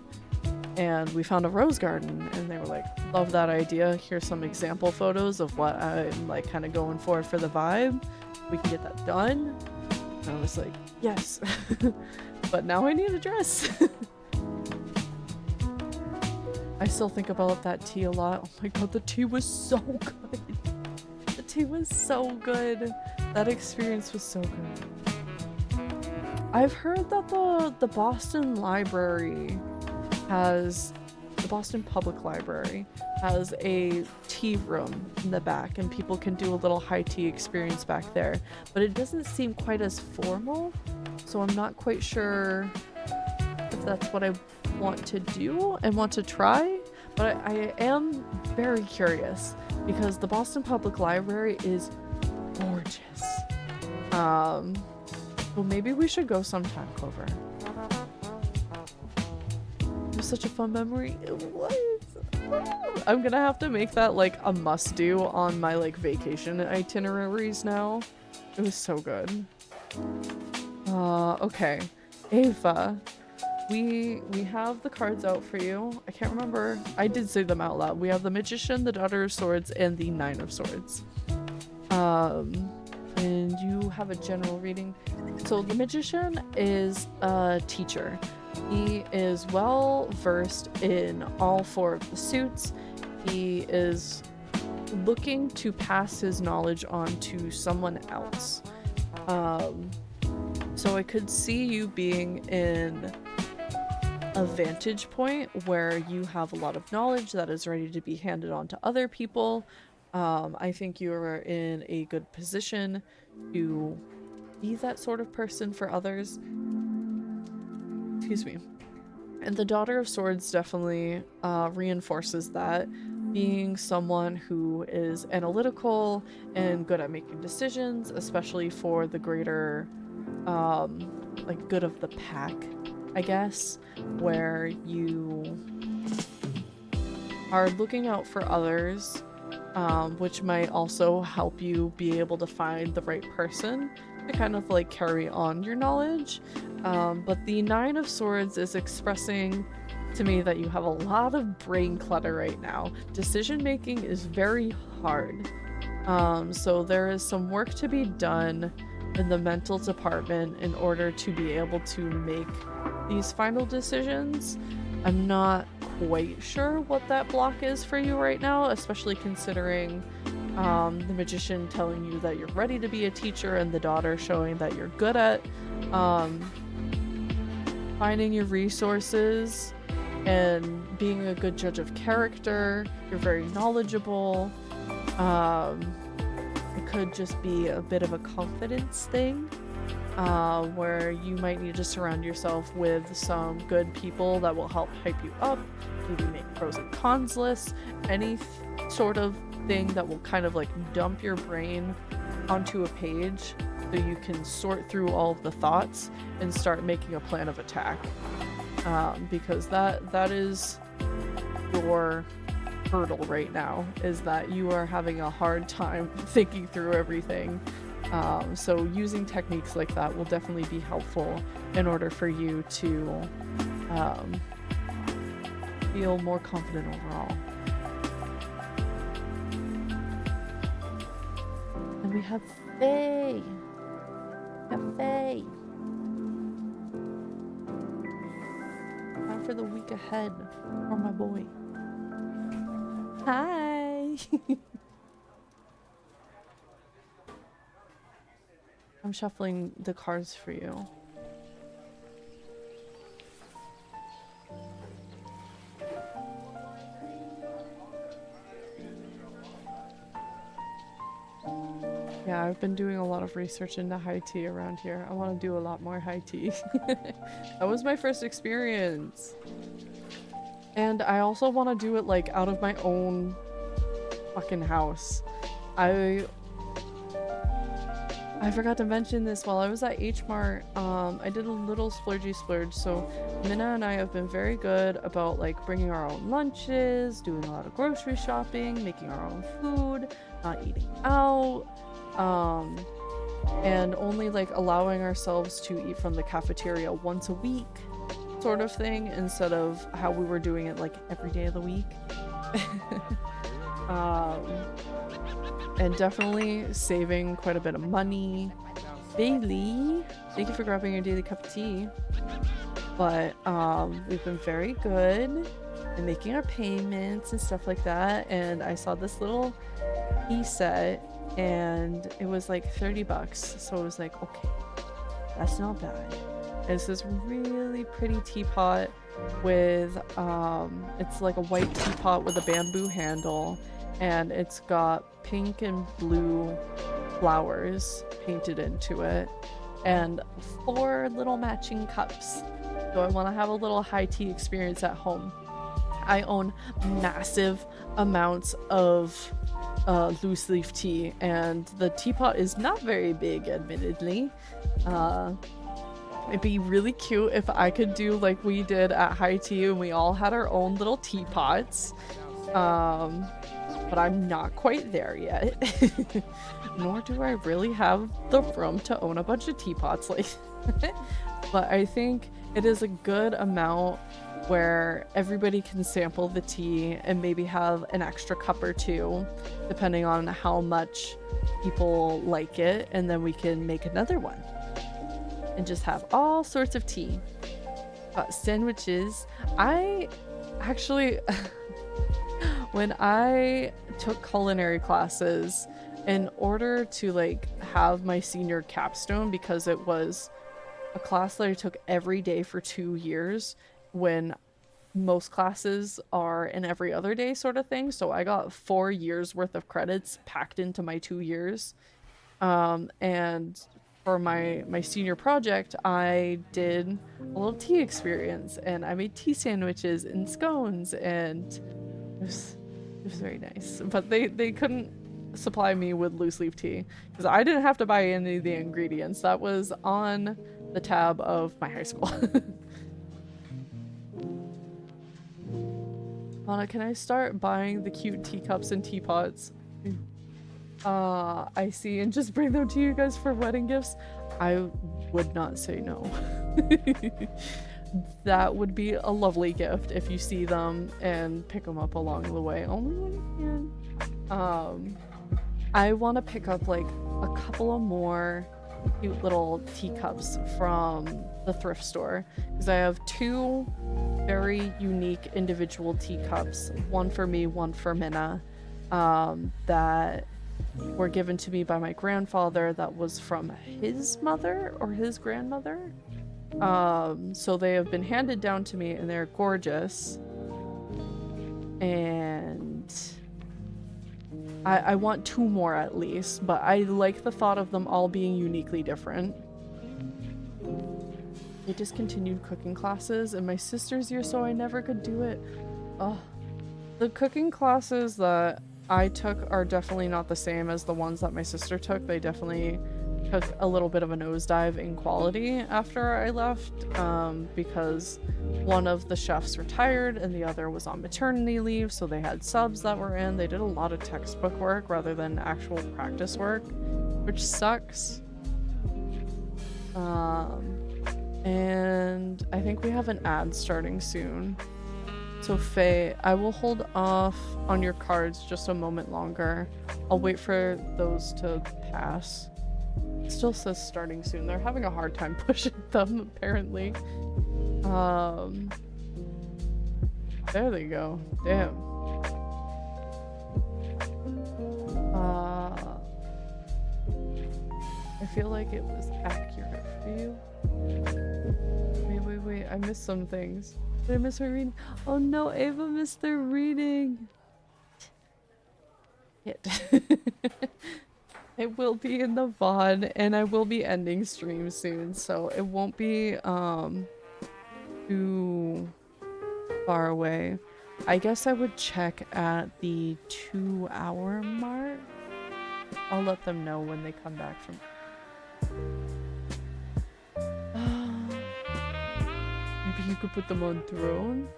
and we found a rose garden, and they were like, love that idea. Here's some example photos of what I'm like kind of going for the vibe. We can get that done. And I was like, yes. But now I need a dress. I still think about that tea a lot. Oh my god, the tea was so good. The tea was so good. That experience was so good. I've heard that the Boston Library has, the Boston Public Library has a tea room in the back, and people can do a little high tea experience back there. But it doesn't seem quite as formal, so I'm not quite sure if that's what I want to do and want to try. But I am very curious because the Boston Public Library is gorgeous. Well, maybe we should go sometime, Clover. It was such a fun memory. It was. I'm gonna have to make that like a must-do on my like vacation itineraries now. It was so good. Okay. Ava, we have the cards out for you. I can't remember. I did say them out loud. We have the Magician, the Daughter of Swords, and the Nine of Swords. And you have a general reading. So the Magician is a teacher. He is well versed in all four of the suits. He is looking to pass his knowledge on to someone else. So I could see you being in a vantage point where you have a lot of knowledge that is ready to be handed on to other people. I think you are in a good position to be that sort of person for others. Excuse me. And the Daughter of Swords definitely reinforces that. Being someone who is analytical and good at making decisions, especially for the greater like good of the pack, I guess, where you are looking out for others, which might also help you be able to find the right person to kind of like carry on your knowledge. But the Nine of Swords is expressing to me that you have a lot of brain clutter right now. Decision making is very hard. So there is some work to be done in the mental department in order to be able to make these final decisions. I'm not quite sure what that block is for you right now, especially considering the Magician telling you that you're ready to be a teacher and the Daughter showing that you're good at finding your resources and being a good judge of character. You're very knowledgeable. It could just be a bit of a confidence thing, where you might need to surround yourself with some good people that will help hype you up, maybe make pros and cons lists, any sort of thing that will kind of like dump your brain onto a page so you can sort through all of the thoughts and start making a plan of attack. Because that is your hurdle right now, is that you are having a hard time thinking through everything. So using techniques like that will definitely be helpful in order for you to feel more confident overall. And we have Faye. Faye. Time for the week ahead for my boy. Hi. I'm shuffling the cards for you. Yeah, I've been doing a lot of research into high tea around here. I want to do a lot more high tea. That was my first experience. And I also want to do it like out of my own fucking house. I forgot to mention this while I was at H Mart. I did a little splurgy splurge. So Minna and I have been very good about like bringing our own lunches, doing a lot of grocery shopping, making our own food, not eating out, and only like allowing ourselves to eat from the cafeteria once a week, sort of thing, instead of how we were doing it like every day of the week. um, and definitely saving quite a bit of money. Bailey, thank you for grabbing your daily cup of tea. But we've been very good in making our payments and stuff like that. And I saw this little tea set and it was like 30 bucks. So I was like, okay, that's not bad. And it's this really pretty teapot with it's like a white teapot with a bamboo handle, and it's got pink and blue flowers painted into it, and 4 little matching cups. So I want to have a little high tea experience at home. I own massive amounts of loose leaf tea, and the teapot is not very big, admittedly. It'd be really cute if I could do like we did at high tea and we all had our own little teapots. But I'm not quite there yet. Nor do I really have the room to own a bunch of teapots like that. But I think it is a good amount where everybody can sample the tea and maybe have an extra cup or two, depending on how much people like it, and then we can make another one. And just have all sorts of tea. Sandwiches. I actually... When I took culinary classes, in order to like have my senior capstone, because it was a class that I took every day for 2 years, when most classes are an every other day sort of thing, so I got 4 years worth of credits packed into my 2 years. And for my senior project, I did a little tea experience, and I made tea sandwiches and scones, and it was very nice. But they couldn't supply me with loose leaf tea because I didn't have to buy any of the ingredients. That was on the tab of my high school. Anna, can I start buying the cute teacups and teapots? I see, and just bring them to you guys for wedding gifts? I would not say no. That would be a lovely gift if you see them and pick them up along the way. Only when you can. I want to pick up like a couple of more cute little teacups from the thrift store, because I have 2 very unique individual teacups, one for me, one for Minna, that were given to me by my grandfather that was from his mother or his grandmother. So they have been handed down to me and they're gorgeous. And I want 2 more at least, but I like the thought of them all being uniquely different. I discontinued cooking classes in my sister's year, so I never could do it. Oh, the cooking classes that I took are definitely not the same as the ones that my sister took. They definitely took a little bit of a nosedive in quality after I left, because one of the chefs retired and the other was on maternity leave, so they had subs that were in. They did a lot of textbook work rather than actual practice work, which sucks. And I think we have an ad starting soon. So Faye, I will hold off on your cards just a moment longer. I'll wait for those to pass. It still says starting soon. They're having a hard time pushing them, apparently. There they go. Damn. I feel like it was accurate for you. Wait. I missed some things. Did I miss her reading? Oh no, Ava missed their reading. It. It will be in the VOD, and I will be ending stream soon, so it won't be too far away. I guess I would check at the 2-hour mark. I'll let them know when they come back from Maybe you could put them on throne?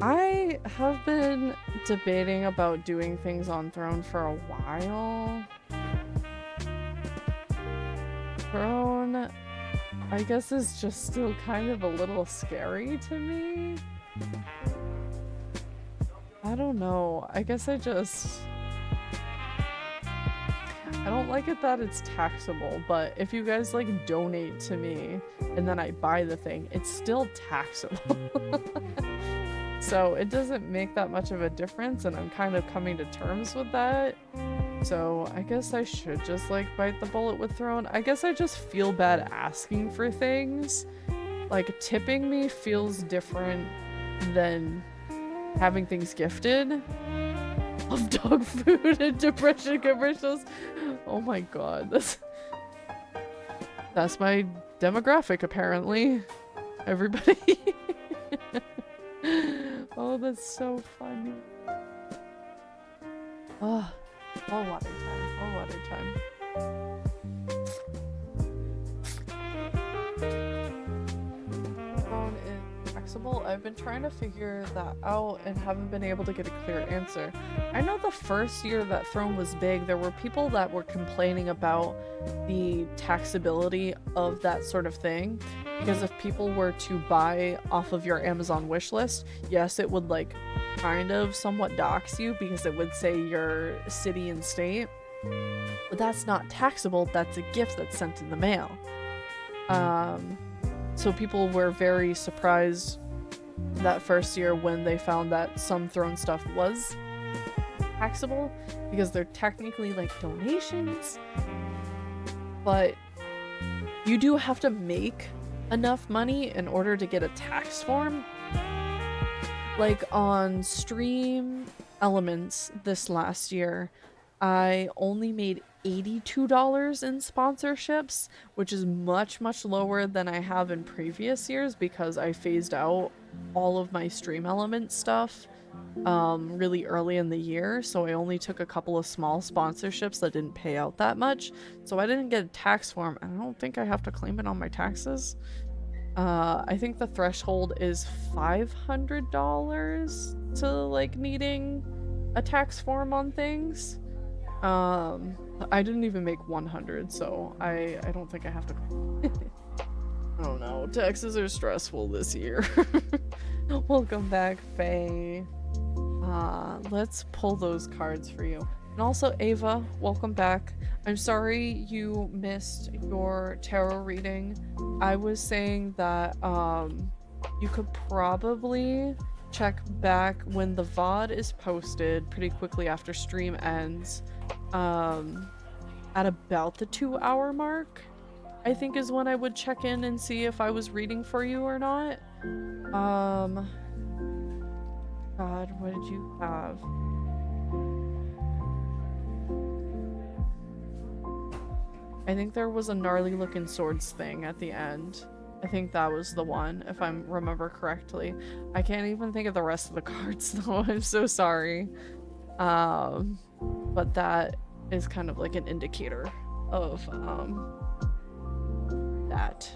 I have been debating about doing things on throne for a while. Throne, I guess, is just still kind of a little scary to me. I don't know. I guess I don't like it that it's taxable, but if you guys like donate to me and then I buy the thing, it's still taxable. So it doesn't make that much of a difference, and I'm kind of coming to terms with that. So I guess I should just like bite the bullet with throne. I guess I just feel bad asking for things. Like tipping me feels different than having things gifted. Of dog food and depression commercials. Oh my god, that's my demographic apparently. Everybody. Oh, that's so funny. Oh, more water time. More water time. Phone is taxable. I've been trying to figure that out and haven't been able to get a clear answer. I know the first year that Throne was big, there were people that were complaining about the taxability of that sort of thing. Because if people were to buy off of your Amazon wish list, yes, it would like kind of somewhat dox you because it would say your city and state. But that's not taxable, that's a gift that's sent in the mail. So people were very surprised that first year when they found that some Throne stuff was taxable because they're technically like donations, but you do have to make enough money in order to get a tax form. Like on Stream Elements this last year, I only made $82 in sponsorships, which is much lower than I have in previous years because I phased out all of my Stream Elements stuff really early in the year, so I only took a couple of small sponsorships that didn't pay out that much, so I didn't get a tax form, and I don't think I have to claim it on my taxes. I think the threshold is $500 to like needing a tax form on things. I didn't even make 100, so I don't think I have to. I don't know. Taxes are stressful this year. Welcome back, Faye. Let's pull those cards for you. And also, Ava, welcome back. I'm sorry you missed your tarot reading. I was saying that you could probably check back when the VOD is posted pretty quickly after stream ends, at about the 2-hour mark, I think is when I would check in and see if I was reading for you or not. God, what did you have? I think there was a gnarly looking swords thing at the end. I think that was the one, if I remember correctly. I can't even think of the rest of the cards though, I'm so sorry. But that is kind of like an indicator of that.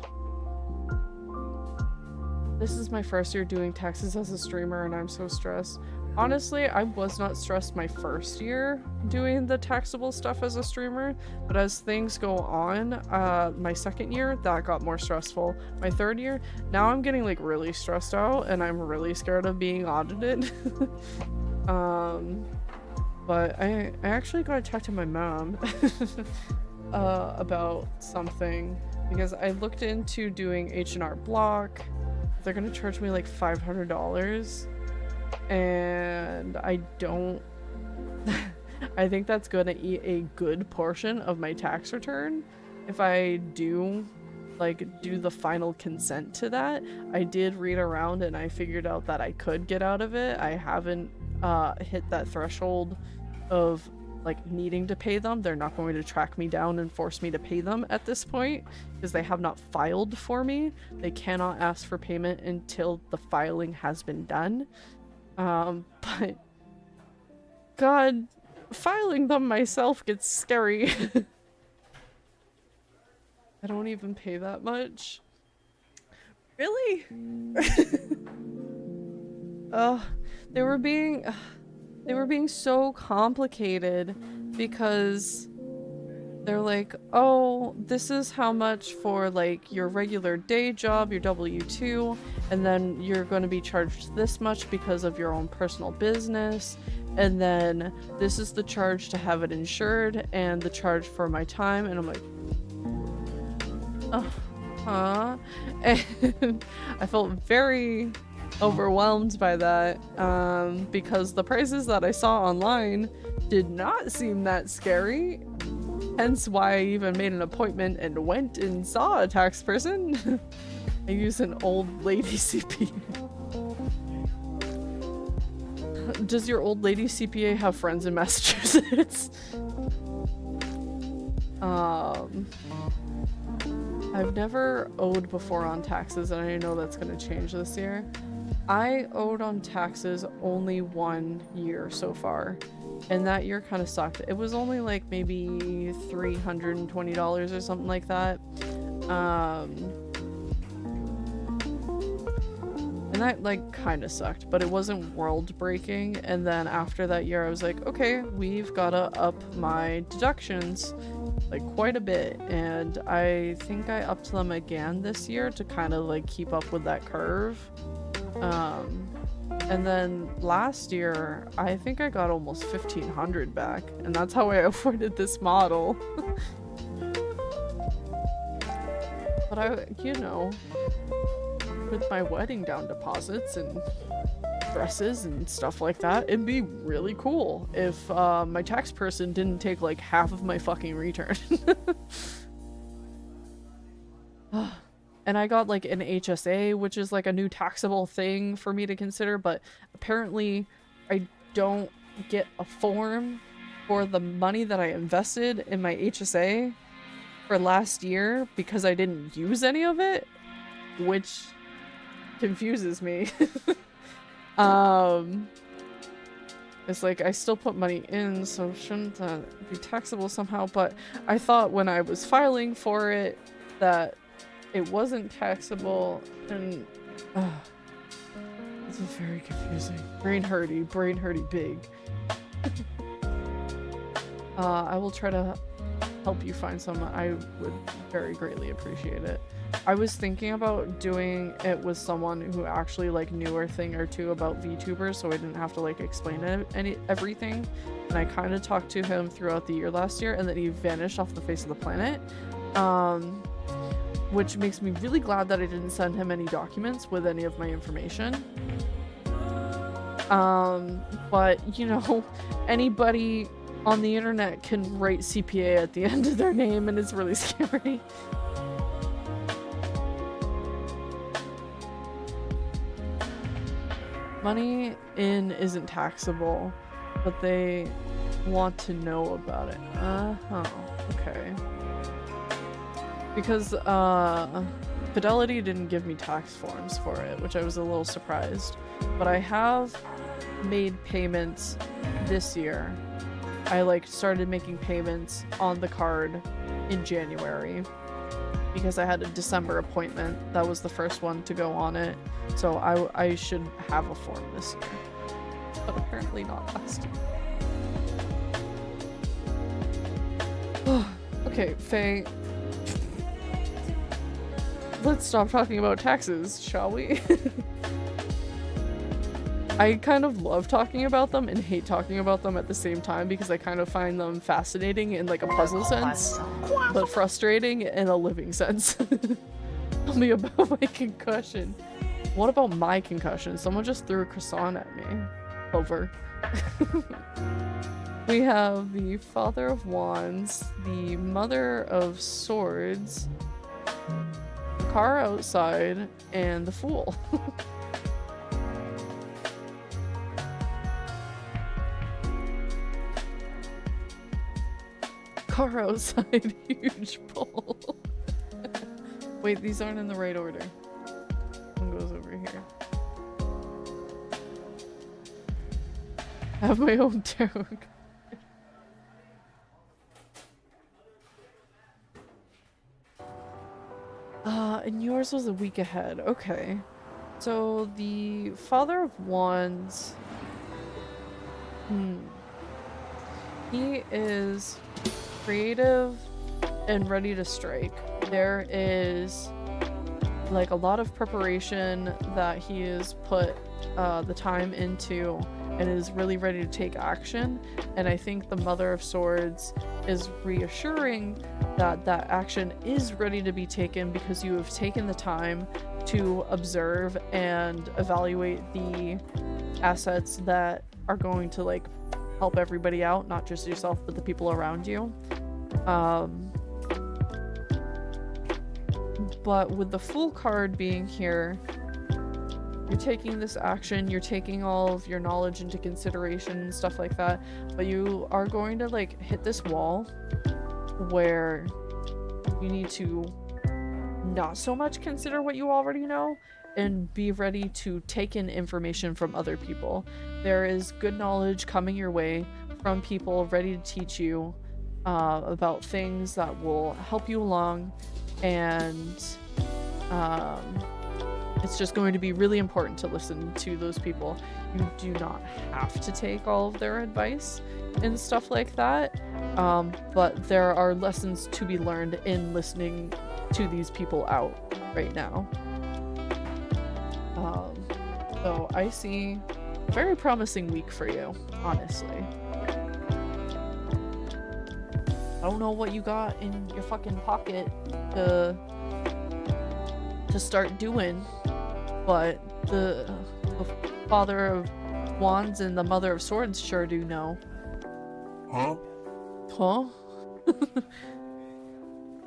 This is my first year doing taxes as a streamer and I'm so stressed. Honestly, I was not stressed my first year doing the taxable stuff as a streamer, but as things go on, my second year, that got more stressful. My third year, now I'm getting like really stressed out and I'm really scared of being audited. But I actually got to talk to my mom about something because I looked into doing H&R Block. They're gonna charge me like $500 and I don't I think that's gonna eat a good portion of my tax return if I do the final consent to that. I did read around and I figured out that I could get out of it. I haven't hit that threshold of like needing to pay them. They're not going to track me down and force me to pay them at this point because they have not filed for me. They cannot ask for payment until the filing has been done. But God, filing them myself gets scary. I don't even pay that much. Really? Ugh, they were being so complicated because they're like, oh, this is how much for like your regular day job, your W-2, and then you're going to be charged this much because of your own personal business, and then this is the charge to have it insured and the charge for my time, and I'm like, huh? And I felt very overwhelmed by that because the prices that I saw online did not seem that scary. Hence why I even made an appointment and went and saw a tax person. I use an old lady CPA. Does your old lady CPA have friends in Massachusetts? I've never owed before on taxes, and I know that's gonna change this year. I owed on taxes only 1 year so far, and that year kind of sucked. It was only like maybe $320 or something like that. And that like kind of sucked, but it wasn't world breaking. And then after that year I was like, okay, we've gotta up my deductions like quite a bit, and I think I upped them again this year to kind of like keep up with that curve. And then last year I think I got almost $1,500 back, and that's how I afforded this model. But you know, with my wedding down deposits and dresses and stuff like that, it'd be really cool if my tax person didn't take like half of my fucking return. And I got like an HSA, which is like a new taxable thing for me to consider, but apparently I don't get a form for the money that I invested in my HSA for last year because I didn't use any of it, which confuses me. It's like I still put money in, so shouldn't that be taxable somehow? But I thought when I was filing for it that it wasn't taxable, and this is very confusing. Brain hurty big. I will try to help you find some. I would very greatly appreciate it. I was thinking about doing it with someone who actually like knew a thing or two about VTubers, so I didn't have to like explain everything. And I kind of talked to him throughout the year last year, and then he vanished off the face of the planet. Which makes me really glad that I didn't send him any documents with any of my information. But you know, anybody on the internet can write CPA at the end of their name, and it's really scary. Money in isn't taxable, but they want to know about it. Okay. Because Fidelity didn't give me tax forms for it, which I was a little surprised. But I have made payments this year. I like started making payments on the card in January because I had a December appointment. That was the first one to go on it. So I should have a form this year. But apparently not last year. Okay, Faye. Let's stop talking about taxes, shall we? I kind of love talking about them and hate talking about them at the same time because I kind of find them fascinating in like a puzzle sense, but frustrating in a living sense. Tell me about my concussion. What about my concussion? Someone just threw a croissant at me. Over. We have the Father of Wands, the Mother of Swords, the car outside, and the Fool. Car outside, huge pole. Wait, these aren't in the right order. One goes over here. I have my own joke. And yours was a week ahead. Okay. So the Father of Wands, he is creative and ready to strike. There is like a lot of preparation that he has put the time into and is really ready to take action. And I think the Mother of Swords is reassuring that that action is ready to be taken because you have taken the time to observe and evaluate the assets that are going to like help everybody out, not just yourself, but the people around you. But with the Fool card being here, you're taking this action, you're taking all of your knowledge into consideration and stuff like that, but you are going to like hit this wall where you need to not so much consider what you already know and be ready to take in information from other people. There is good knowledge coming your way from people ready to teach you about things that will help you along, and it's just going to be really important to listen to those people. You do not have to take all of their advice and stuff like that, but there are lessons to be learned in listening to these people out right now. So I see a very promising week for you, honestly. I don't know what you got in your fucking pocket to start doing, but the Father of Wands and the Mother of Swords sure do know. Huh?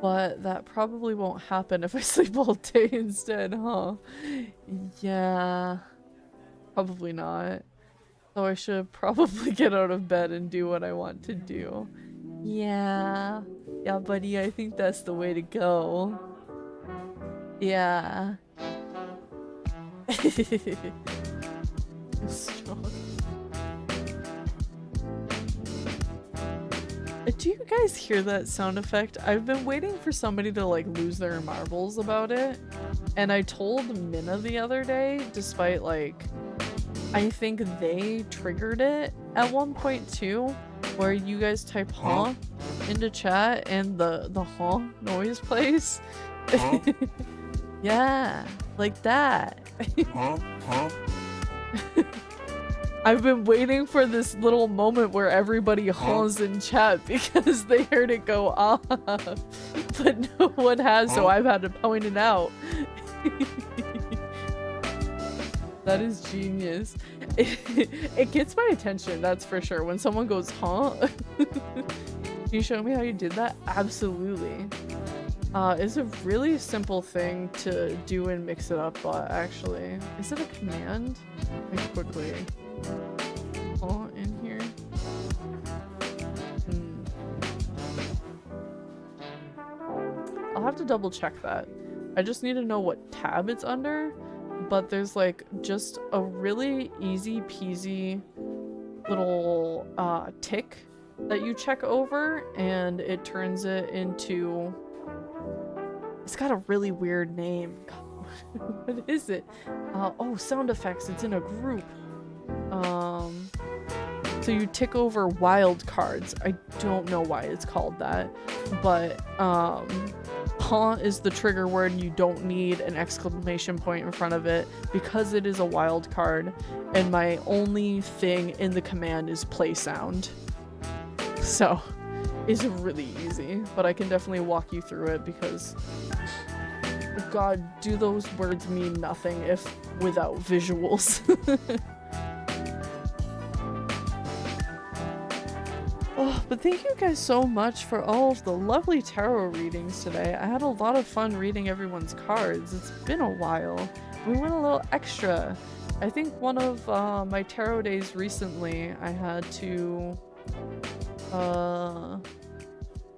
But that probably won't happen if I sleep all day instead, huh? Yeah, probably not. So I should probably get out of bed and do what I want to do. Yeah, buddy, I think that's the way to go. Yeah. Strong. Do you guys hear that sound effect? I've been waiting for somebody to like lose their marbles about it. And I told Minna the other day, despite like, I think they triggered it at one point too, where you guys type huh into chat and the huh noise plays. Yeah, like that. I've been waiting for this little moment where everybody honks in chat because they heard it go off, but no one has, so I've had to point it out. That is genius. It gets my attention, that's for sure. When someone goes, huh? Can you show me how you did that? Absolutely. It's a really simple thing to do and mix it up, but actually. Is it a command? Like, quickly. In here. I'll have to double check that. I just need to know what tab it's under, but there's like just a really easy peasy little tick that you check over and it turns it into, it's got a really weird name. What is it? Oh, sound effects. It's in a group. So you tick over wild cards. I don't know why it's called that, but huh is the trigger word. You don't need an exclamation point in front of it because it is a wild card, and my only thing in the command is play sound. So it's really easy, but I can definitely walk you through it because God, do those words mean nothing if without visuals. Oh, but thank you guys so much for all of the lovely tarot readings today. I had a lot of fun reading everyone's cards. It's been a while. We went a little extra. I think one of my tarot days recently, I had to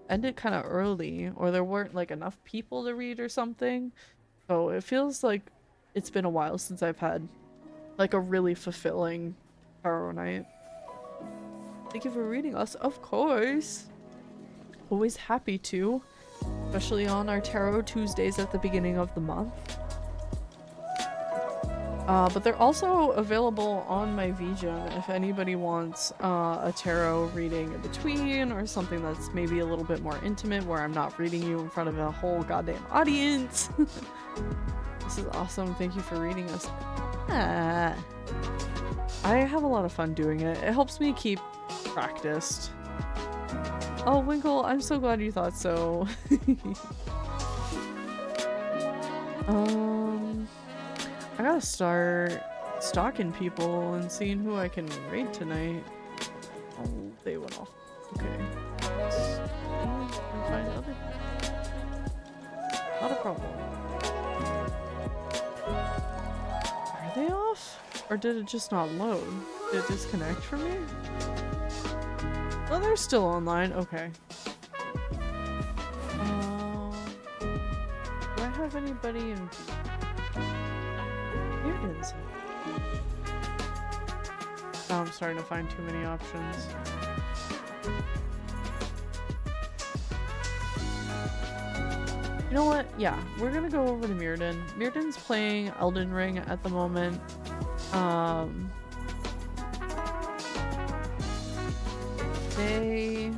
end it kind of early, or there weren't like enough people to read or something. So it feels like it's been a while since I've had like a really fulfilling tarot night. Thank you for reading us, of course. Always happy to. especially on our Tarot Tuesdays at the beginning of the month. But they're also available on my VGen if anybody wants a tarot reading in between, or something that's maybe a little bit more intimate where I'm not reading you in front of a whole goddamn audience. This is awesome. Thank you for reading us. Ah. I have a lot of fun doing it. It helps me keep practiced. Oh, Winkle, I'm so glad you thought so. I gotta start stalking people and seeing who I can raid tonight. Oh, they went off. Okay. Find other. Not a problem. Are they off? Or did it just not load? Did it disconnect from me? Oh, they're still online. Okay. Do I have anybody in... Here it is. Oh, I'm starting to find too many options. You know what? Yeah, we're gonna go over to Mirrodin. Mirrodin's playing Elden Ring at the moment. They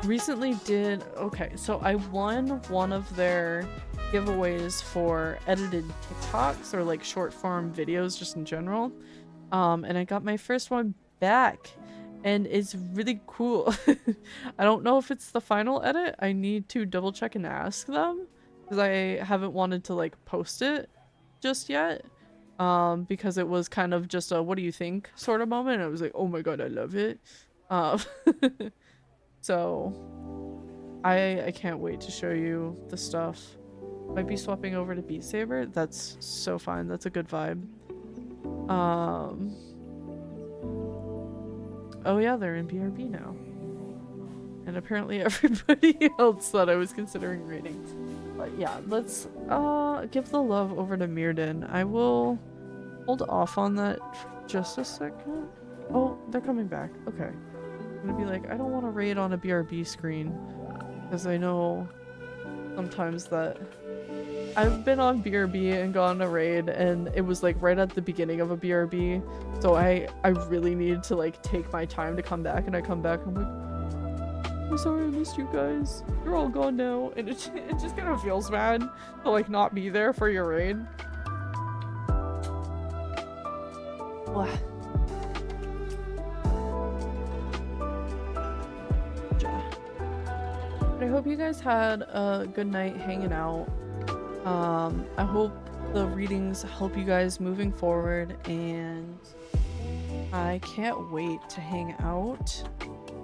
recently did... Okay, so I won one of their giveaways for edited TikToks or like short form videos just in general. And I got my first one back and it's really cool. I don't know if it's the final edit. I need to double check and ask them because I haven't wanted to like post it just yet. Because it was kind of just a what do you think sort of moment. And I was like, oh my god, I love it. So I can't wait to show you the stuff. Might be swapping over to Beat Saber. That's so fine. That's a good vibe. Oh yeah, they're in BRB now. And apparently everybody else that I was considering raiding. But yeah, let's give the love over to Mirrodin. I will hold off on that for just a second. Oh, they're coming back. Okay. I'm gonna be like, I don't want to raid on a BRB screen. Because I know sometimes that I've been on BRB and gone to raid and it was like right at the beginning of a BRB. So I really needed to like take my time to come back, and I come back and I'm like, I'm sorry I missed you guys. You're all gone now. And it just kind of feels bad to like not be there for your raid. Blah. But I hope you guys had a good night hanging out. I hope the readings help you guys moving forward, and I can't wait to hang out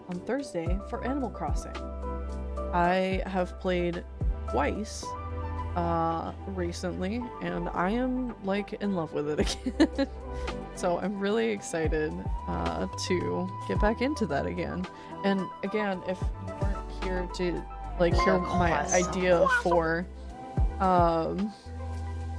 on Thursday for Animal Crossing. I have played twice recently, and I am like in love with it again. So I'm really excited to get back into that again. And again, if you weren't here to like hear my idea for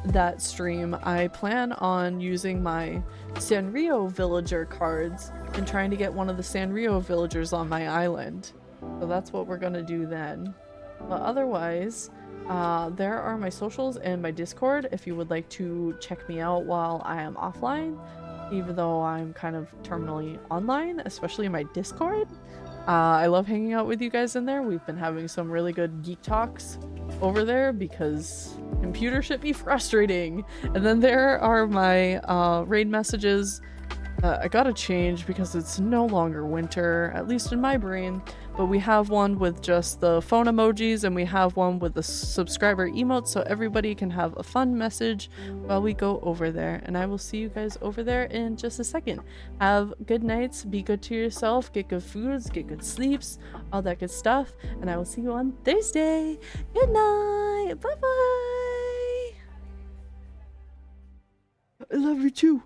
that stream, I plan on using my Sanrio villager cards and trying to get one of the Sanrio villagers on my island. So that's what we're gonna do then. But otherwise, there are my socials and my Discord if you would like to check me out while I am offline, even though I'm kind of terminally online, especially my Discord. I love hanging out with you guys in there. We've been having some really good geek talks over there because computer shit be frustrating. And then there are my raid messages. I gotta change because it's no longer winter, at least in my brain. But we have one with just the phone emojis, and we have one with the subscriber emotes, so everybody can have a fun message while we go over there. And I will see you guys over there in just a second. Have good nights, be good to yourself, get good foods, get good sleeps, all that good stuff. And I will see you on Thursday. Good night. Bye bye. I love you too.